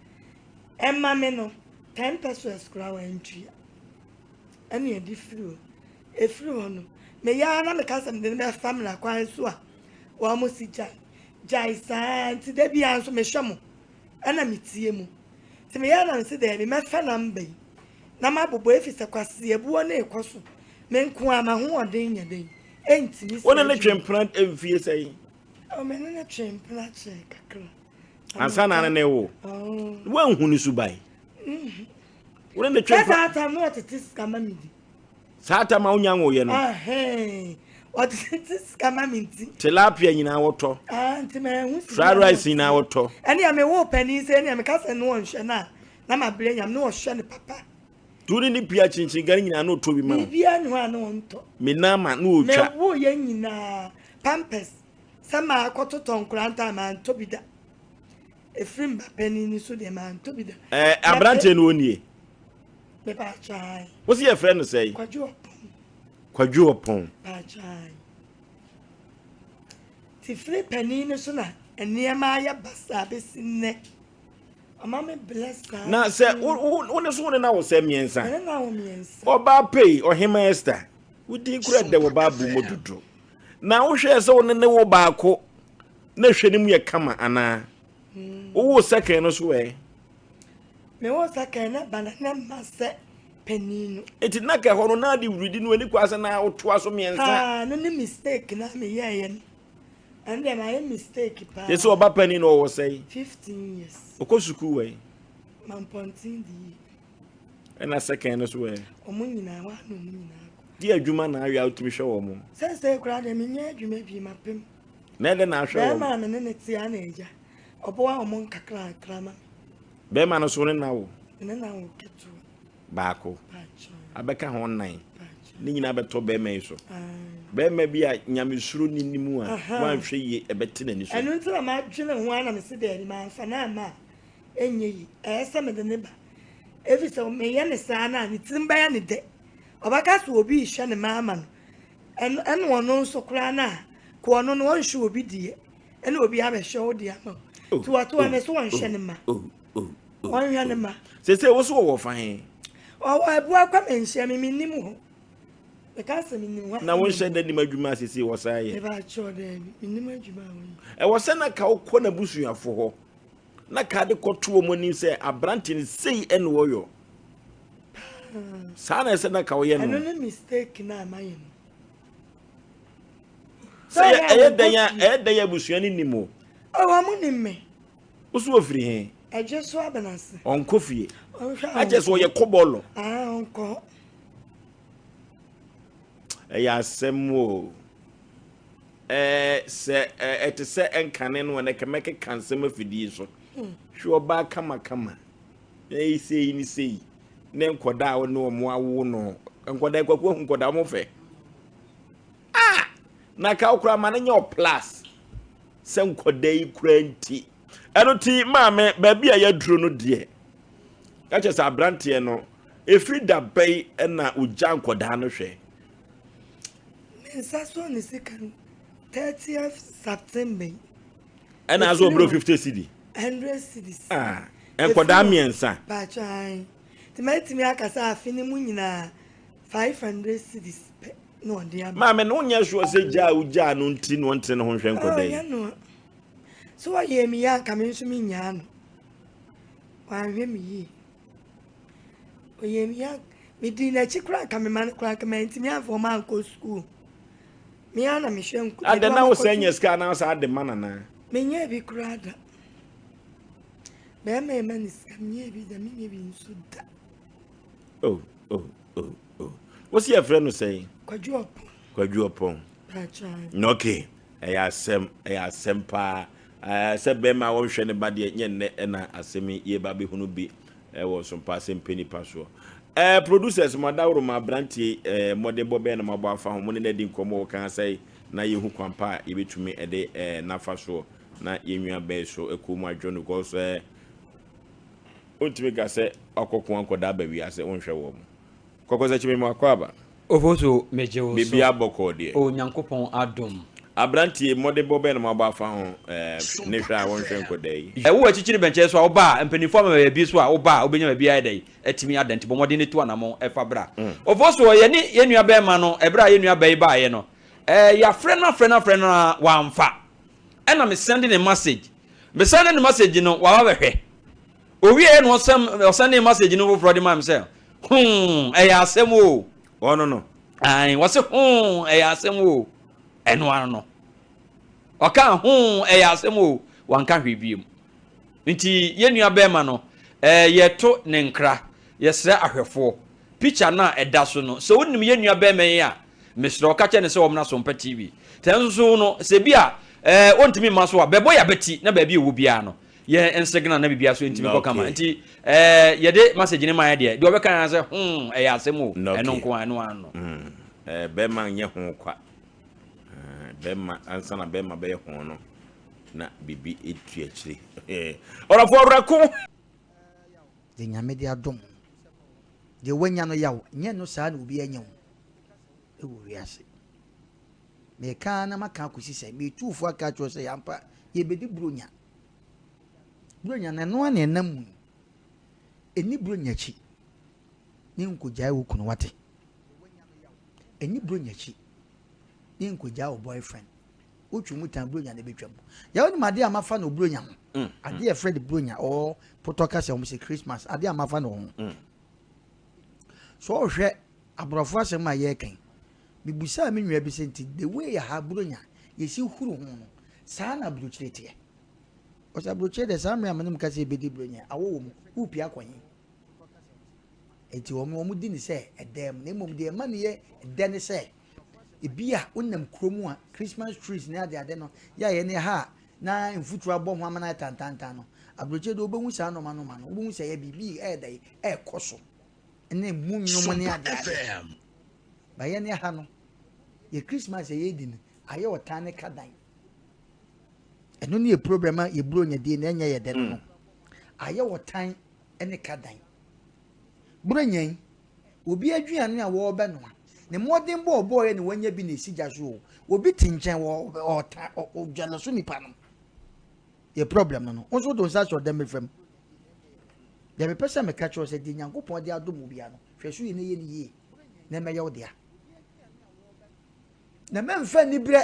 Speaker 5: emma me no 10 pesos kra wa ntria ani edi fru efru no me ya na me ka sam de me family kwa so a wa mo si jai san ti de bia so me hwemo ana metie mu ti me ya na se de me fa na mbe na mabobo efise kwase ebuo na ekoso me nko ama ho odin nya den entimi
Speaker 1: wona ne twemplant emfie sei
Speaker 5: o me na twemplant kakra
Speaker 1: ansa na ne wo wa hu ni subai wona ne twemplant
Speaker 5: sata no tetis kama midi
Speaker 1: sata ma unya wo ye no
Speaker 5: o tetis kama midi
Speaker 1: tilapia nyina woto
Speaker 5: ntime hu
Speaker 1: fried rice nyina woto
Speaker 5: ene ya me wo pani se ene ya me kase no nhwe na ma bre nyam no hwe ne papa
Speaker 1: Tuni ni pia chinchin gani na no tobi ma.
Speaker 5: Bibia no ano onto.
Speaker 1: Me na ma no otwa.
Speaker 5: Me wo ye nyina pampers. Sama akototon kranta ma tobi da. Efrim ba peni ni so de ma tobi da.
Speaker 1: Abrante no nie.
Speaker 5: Me ba chai.
Speaker 1: What's your friend say? Kwadwo opon.
Speaker 5: Ba chai. Ti free peni ni so na eniema ya basa besinne. Amame bless God.
Speaker 1: Na say one so na wo say miensa.
Speaker 5: Na wo miensa.
Speaker 1: Oba pay or him Esther. Wudi kura de wo ba bu modudu. Na wo hwe se wo ne wo ba ko na hwenim ye kama ana. Wo second no so e.
Speaker 5: Me wo second na banana mase penino.
Speaker 1: Eti na ka hono na di wridi no ani kwase na wo to aso miensa.
Speaker 5: Ah, no ni mistake na me ye. And then I mistake pa.
Speaker 1: Yes oba penino wo say
Speaker 5: 15 years.
Speaker 1: Okosuku we.
Speaker 5: Man pontin di.
Speaker 1: And second no so e.
Speaker 5: Omo nyina wa no mu nyina.
Speaker 1: Di adwuma na awi outimi hwe wo mo.
Speaker 5: Say kura de me nya adwuma bi mapem.
Speaker 1: Na de na hwe wo.
Speaker 5: Be ma me ne ti ana eja. Obo wa omo nkakra krama.
Speaker 1: Be ma no so ne na wo.
Speaker 5: Ne na wo ketu.
Speaker 1: Baako. Abeka ho nan. Ni nyina beto be ma so. Be ma bi a nyamesuro ni nimu a wan hwe ye ebete na ni so.
Speaker 5: Enu nti ma dwene ho ana me se de ma anfa na ma enye yi. Ese me de ne ba. Efi se me ye ne sa na ni timba ya ne de. Obaka so obi hwe ne mama no. En wono nso kra na ko ono no won hwe obi die. En obi abehwe wo die ama. To ato na so won hwe ne ma. Won hwe ne ma.
Speaker 1: Se wo so wo fa he.
Speaker 5: O abu akwa menhye me nim ho. E ka se me nim ho.
Speaker 1: Na won hwe da nim adwuma asisi wo sa ye.
Speaker 5: E ba cho de me nim adwuma ho.
Speaker 1: E wo se na ka wo na busuafo ho. Na ka de koto wo moni se abrante ni sei en wo yo. Sana se na ka wo ye no.
Speaker 5: Eno no mistake na amaye no.
Speaker 1: Say e ya busuani nimo.
Speaker 5: O wa mu nim me.
Speaker 1: Usu ofiri he.
Speaker 5: Eje so abenase.
Speaker 1: Onko fie. Aje so ye kobolo.
Speaker 5: Ah, onko.
Speaker 1: Ya asem o. Se ete se enkane no na kemeke kansem afidi so. Hwe ba kama. Sei ni sei. Ne nkoda wo no mo awo no. Nkoda kwakwo nkoda mo fe. Ah! Na ka okura ma na nye plus. Se nkoda yi kura nti. Eno ti maame ba bia ya duro no de. Ka che sa abrante no efri da bai na uja nkoda no hwe.
Speaker 5: Mensa so ni second 30th September.
Speaker 1: And as well, 50 cedi.
Speaker 5: 100 cedis.
Speaker 1: Ah, and for that means,
Speaker 5: By trying to make me a casa finimuna 500 cedis. No, dear. Mamma, no, yes, was a jar, no tin, 1 10 100. So I hear me young coming to me, Yan. Why, hear me. Oh, yeah, me young. Me dinner chick crack, I'm a man crack, man, to me for my uncle school. Me ana mission.
Speaker 1: I don't know saying your scan outside the manana.
Speaker 5: Me be crowd. Bear my man is coming be the me being so that.
Speaker 1: Oh. What's your friend to say? Quadru upon. Okay. Asem Pa. Said Bema won't share anybody at yen and Asemi ye baby who be was some passing Mpe Nipa so. Producers Madaro ma branti mode bobe na mabwa fa ho ne di nkomo kan say na ye hu kwampa ye betumi ede nafa so na yenwa be so ekomu adwono ko so ontimi ga se akokon ankoda ba wi ase onhwe wo mo kokoza chime mo akwaba
Speaker 3: ofoto meje wo so
Speaker 1: bibia boko de
Speaker 3: o nyankopon adom
Speaker 1: abranti mode bobe na mabwa fa ho ne hwa wonhwe nkoda yi
Speaker 3: wo achichiri benche so a wo ba mpanifo ma bi so a wo ba obenya bi ayi etimi adenti bomode ne to anamo efa bra ofoso ye ni yenua be ma no ebra yenua be ba ye no ya friend na wa mfa ena me sending a message no wa ba hwe owie no sending message no for the man say ya asem o
Speaker 1: no
Speaker 3: ai wase ya asem o eno ano oka ya asem o wanka hwebiem nti yenua be ma no yeto ne nkra yesre ahwefo picture na eda so no so wonim yenua be ma ye a mesro ka che ne se womna SOMPA TV tenso so no se bia ontimi maso a bebo ya beti na ba bi ewo bia no ye ensignal na bibia so ntimi ko kama nti ye de message ni ma ye de obe kan say e ya asemo eno nko anu ano
Speaker 1: be ma nye ho kwa be ma ansa na be ma be ho no na bibi etu akire ora for rako
Speaker 5: de nyame de adom de wanya no yawo nye no saa na obi anya wo e wo wiase me ka na maka akusi se me tufu aka cho se yampa ye bedi bronya na no na enam eni bronya chi ni nkogya wo kunu wate eni bronya chi ni nkogya wo boyfriend otwu mutan bronya na betwam ya woni made amafa no bronya ade e friend bronya or potoka se o se Christmas ade amafa no so hwe abrofo asem ma ye kan bibusa me nwa bi senti the way ya ha bronya yesi huru ho no saa na brochirete o sa brochire de samre amanim ka se bedi bronya awo mu upi akwanyi enti wo mu di ni se edem na mom de ma ne ye de ne se ebia wonnam kromu a Christmas trees na ade no ya ye ne ha na mfutu abọ ho amana tantantan no abrochire de obehu saa no ma no obehu se ye bibi dai koso ene mu nyomo ne ade ba ye ne ha no ye Christmas ye di ni aye otane kadan eno ne problem a ye bronya di na enya ye de no aye otan ene kadan bronya obi aduane a wo be no ne modern boy ne wanya bi na esija so obi tinchen wo ota o jalaso nipa no ye problem no onso don sa so dem fam ye be pesa me catch us di nyankopon de adom obi ano hweso ye ne ye ni ye na me ye wo dia na me mfa ni bre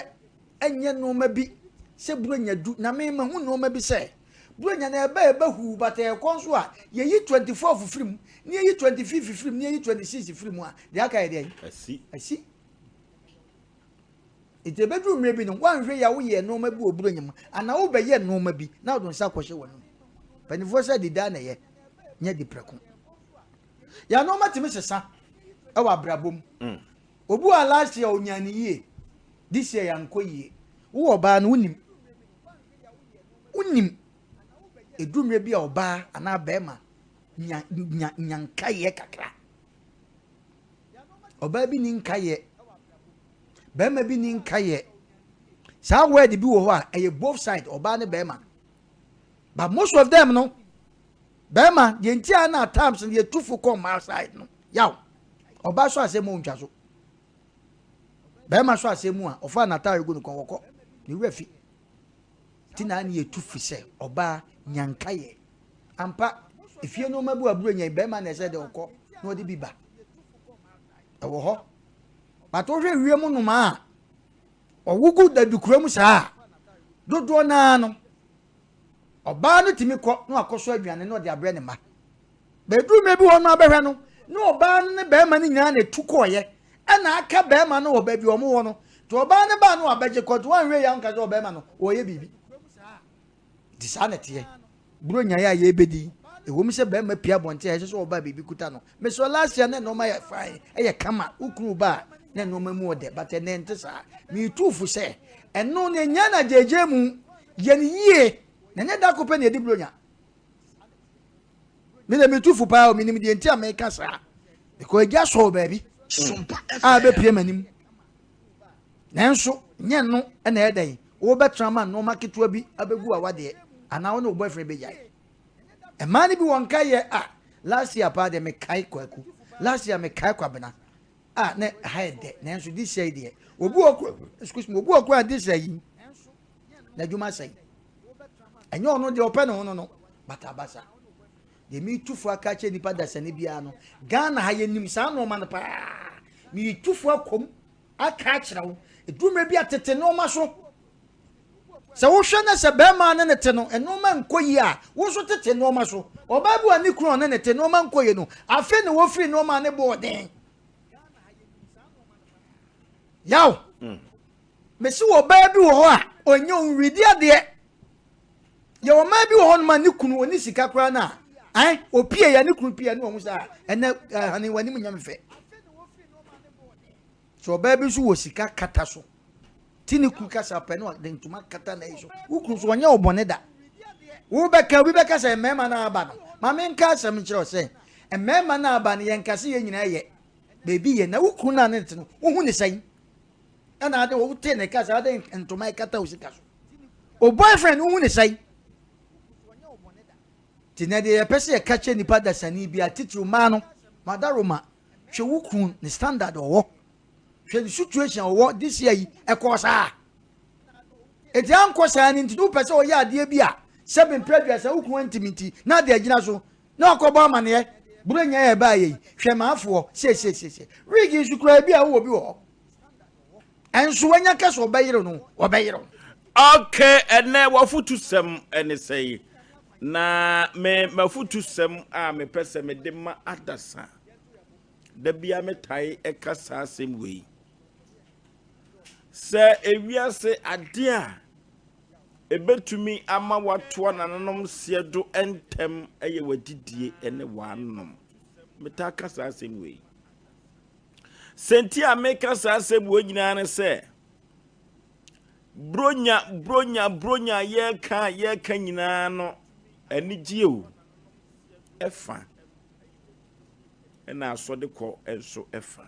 Speaker 5: enye no ma bi se bronya du na me ma hu no ma bi se bronya na eba hu bata e konso a ye yi 24 fifrim ni ye yi 25 fifrim ni ye yi 26 fifrim a de aka ye de asi ite bedru mre bi no wanhwe ya wo ye no ma bi obronya ma ana wo be ye no ma bi na odon sa kwhye wo no panifo sa di da na ye nya di preko ya no ma timi sesa e wa brabom obu a last year onyani ye this year ya nkoyie wo oba no unim edumre bi a oba ana bema nyankaye kakra oba bi ni nkaye bema bi ni nkaye sa word bi wo ho a eye both side oba ne bema but most of them no bema ye ntia na times ye tufu come outside no yaw oba so asem ontwa so bema so asem a ofa na ta ego no kon woko ni refi tina na ye tufu se oba nyankaye ampa ifie no mabu aburo bema na ese de woko no de biba ewo ho but wo hwe wiem no ma owugu da dukuram saa dodo na no oba no timi kọ no akoso aduane no de abre ne ma bedru mebi ho no abehwe no no oba no ne bema ni nyina na tukoye na aka bema no oba bi omo ho no to oba ne ba no abeje kọ to wanhwe ya nka so bema no oye bibi disanete bro nya ya ye bedi ewom se bema pia bonte ya so oba bibi kuta no me so last year na no ma ya fine e kama ukru ba na no ma mu ode but ne ntesa mi tufu se eno ne nya na jeje mu ye ni yie na nya da ko pe na edi bro nya me na mi tufu pa o mi nim de enti America sa ko eja so baby SOMPA a be pie manim nanso nya no na edan wo betrama no maketua bi abegu awade ana wo no boyfriend be jai e mani bi wonka ye last year pa de me kai kwaku last year me kai kwabena ne haide nanso this year de obu okwa excuse me obu okwa this year yi na juma sai enyo ono de open no batabasa de mi tufu aka che nipa da sane bia no Ghana ha ye nim sa no ma no pa mi tufu akom aka kirawo eduma bi atete no ma so se wo hwe na se be ma ne te no eno ma nkoyi a wo so tete no ma so oba bu ani kru ne te no ma nkoyi no afi ne wo firi no ma ne bo den yaw me si wo ba bi wo ho a onye onwidi ade ye wo ma bi wo ho no ma ni kunu oni sika kra na opie ya ni kunu pie no ho sa ene hani wani mu nyamfe so ba bi so wo sika kata so tini kunu kasa pe no de ntuma kata na iso ukunu so onye obone da Wo beka say mema na aba no. Ma me nka asem kyerɛ say e mema na aba no yen kase ye nyina ye. Baby ye na wuku na ne te no. Wo hu ne say. Ana ade wo te ne kase ade ntoma ikata wo sika so. O boyfriend wo hu ne say. Tinade ye pese ye kache nipa da sani bi atitru ma no. Madaroma hwe wuku ne standard owo. Hwe the situation owo this year e ko saa. Eti anko saa ni nti du pese o ya ade bi a 7 previous wuku intimity na de agina so na akoba amane buronya ye ba ye hwe maafo se rigi su kura bi a wo bi wo enso wanya kase obeyire no obeyire.
Speaker 1: Okay, ene wafutu sem ene say na me mafutu sem a me pese me de ma adasa da bia me tai ekasa asem wei se ewiase ade a ebetumi ama watoa nananom siedo entem eye wadidie ene wanom meta kasa asem wei senti a me kasa asem wo nyina ne se bronya ye ka nyina no anigye o efa ena asode ko enso efa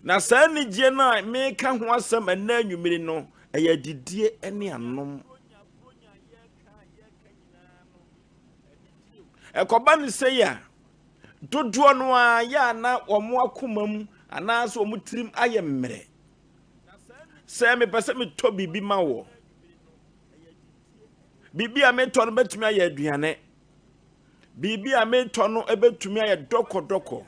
Speaker 1: na sa anigye na me ka ho asem ena anwumiri no eye didie ene anom ekoba ni se ya dodo no a ya na omo akomam ana so omo tirim aye mmere se me pese me to bibi ma wo bibi a me to no betumi aye aduane bibi a me to no ebetumi aye doko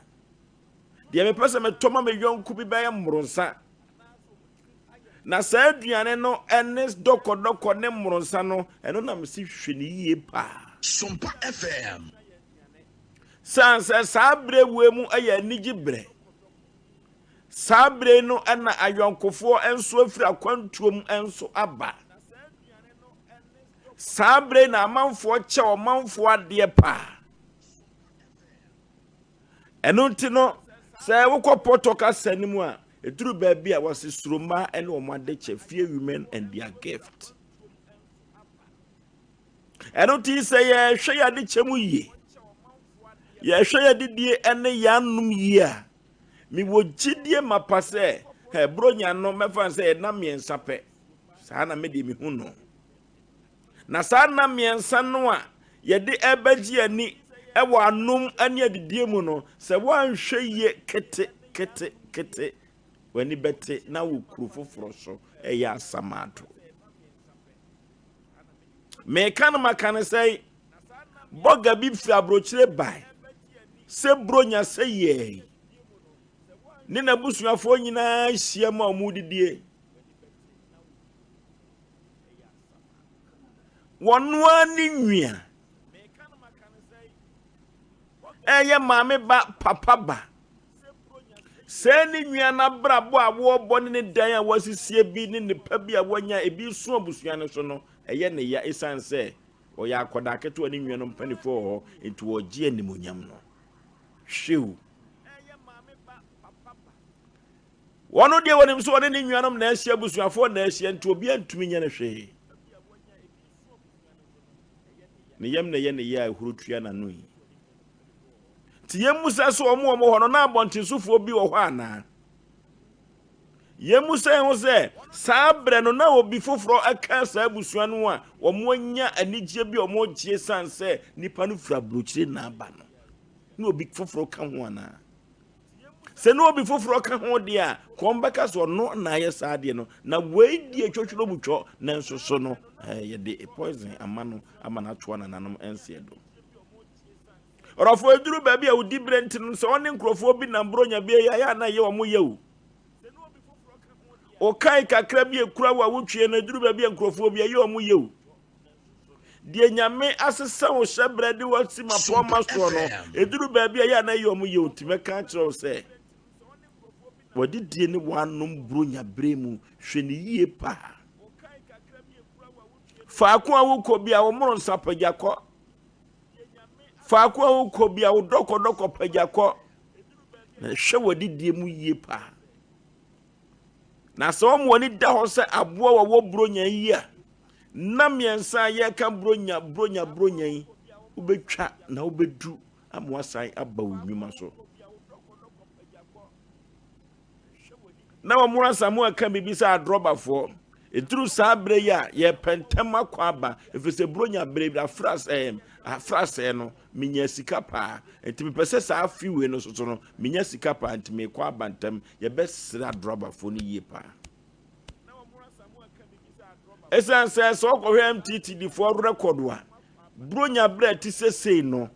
Speaker 1: de me pese me to ma me yonku bi ba ye mronsa na sa aduane no enes doko ne mronsa no eno na me si hwe ni yie pa
Speaker 7: SOMPA FM
Speaker 1: sanse sabre wemu aye anigi bre sabre no ana ayonkofo enso afira kwantuom enso aba sabre na amanfo che o manfo ade pa eno ntino se wokọ potoka sanimu a eduru baabi a wase suroma ene o made che few women and their gift eno ti se ye hwe ya de chemu yi ye hwe ya didie ene ya num yi a mi wo gidie mapase he bronya no mefa se na miensa pe sa na me de mi hu no na sa na miensa no a ye de ebaji ani e wo anum ani adidie mu no se wo anhwe ye kete wani bete na wo kuru foforo so e ya asamato me kan makane sei boga bi fi abrochire bai se bronya se ye ni na busuafo nyina hia ma omudidie wonu ani nwia eye maame ba papa ba se ni nwia na brabo a wo boni ne dan a wasisie bi ni nipa bi a wonya ebi so abusua ne so no eye ne ya esanse o ya akoda keto ani nwia no mpanifo ho etu ogie animonyam no hwew wono de wonim so woni nnuanom na ahia busuafo na ahia nti obi antumi nya ne hwe ne yam na ye ne ya hurutua na no yi ti yemusa so omo ho no na abontisufo bi wo ho ana yemusa ho se sabre no na obi foforo aka sa busua no a omo anya anigye bi omo gie sanse nipa no fura brochire na aba no na obi foforo ka ho ana se no obi foforo ka ho de a kombeka so no na ye saade no na wei die twotworo butwo na nso so no ye de poison amano amana to na nanom ense do orofo eduru baabi a udi brent no so one nkrofo bi na mbronya bi ya na ye omo yewu o kai kakra bi ekura wa wotwe na eduru baabi nkrofo bi ye omo yewu die nyame asesa wo shebrede wati mapoma so no eduru baabi ya na ye omo yewu timeka kire se wadi die ni wanom bronya bremu hwe ni yie pa faako awuko bia wo moro nsapagako faako awuko bia wo doko pagako na hwe wadi die mu yie pa na so mo ni da ho se aboa wo bronya yi a na miensa ye ka bronya yi ubetwa na ubedu amwasan aba wunwuma so na wamura samu aka bibisa adrobafo eturu sabre ya ye pentema kwa aba efese bronya bre afrase no minya sika pa entimi pese sa afiwe no so no minya sika pa entimi kwa bantam ye besra adrobafo ni ye pa esan so ko MTT di for record wa bronya bre ti sesei no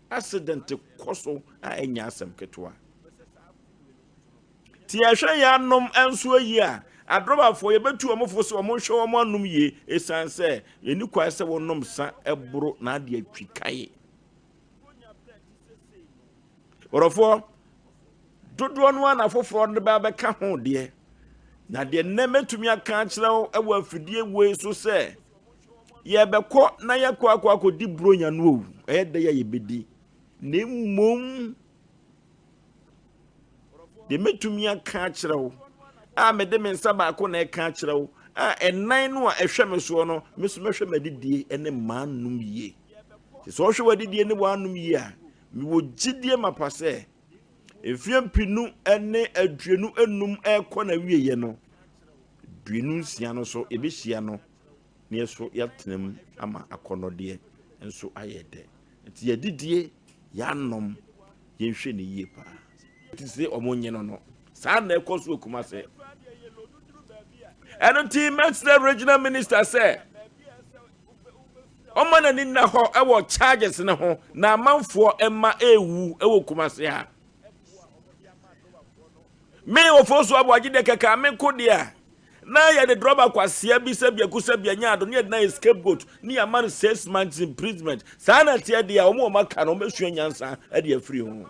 Speaker 1: accident koso a enya asem ketwa ti ehwe ya nom enso yi a adrobafo ye betu omofo so omonhwe omo anum yi esan se eni kwa se wonom sa ebro na ade atwikaye orofo dodo no ana foforo ne ba beka ho de na de nemetumi aka kire ewa afidie we so se ye beko na ye kwa di bronya no owu de ye bedi ne mom de metumi aka kire a mede men saba ko na eka kire a enan no a ehwe me so no meso mehwe madidie ene manum yie so hwe wadidie ne wanum yie a mi wo gidie mapase efiam pinu ene aduenu enum ekọ na wieye no duenu nsia no so ebehia no ne so yatenam ama akonode enso ayede nti yedidie yanom yenhwe ne yie pa ti se omonye no saa na ekoso okuma se eno ti Mestre regional minister say omana ni na ho ewo charges ne ho na amanfo emma ewu ewo kuma se ha me ofoso abwagide keka me kodia na ya de droba kwasia bi se bia kusabia nya ado ne na scapegoat ni ya man 6 months imprisonment sana tie dia omo maka no mesua nyansa e de afiri ho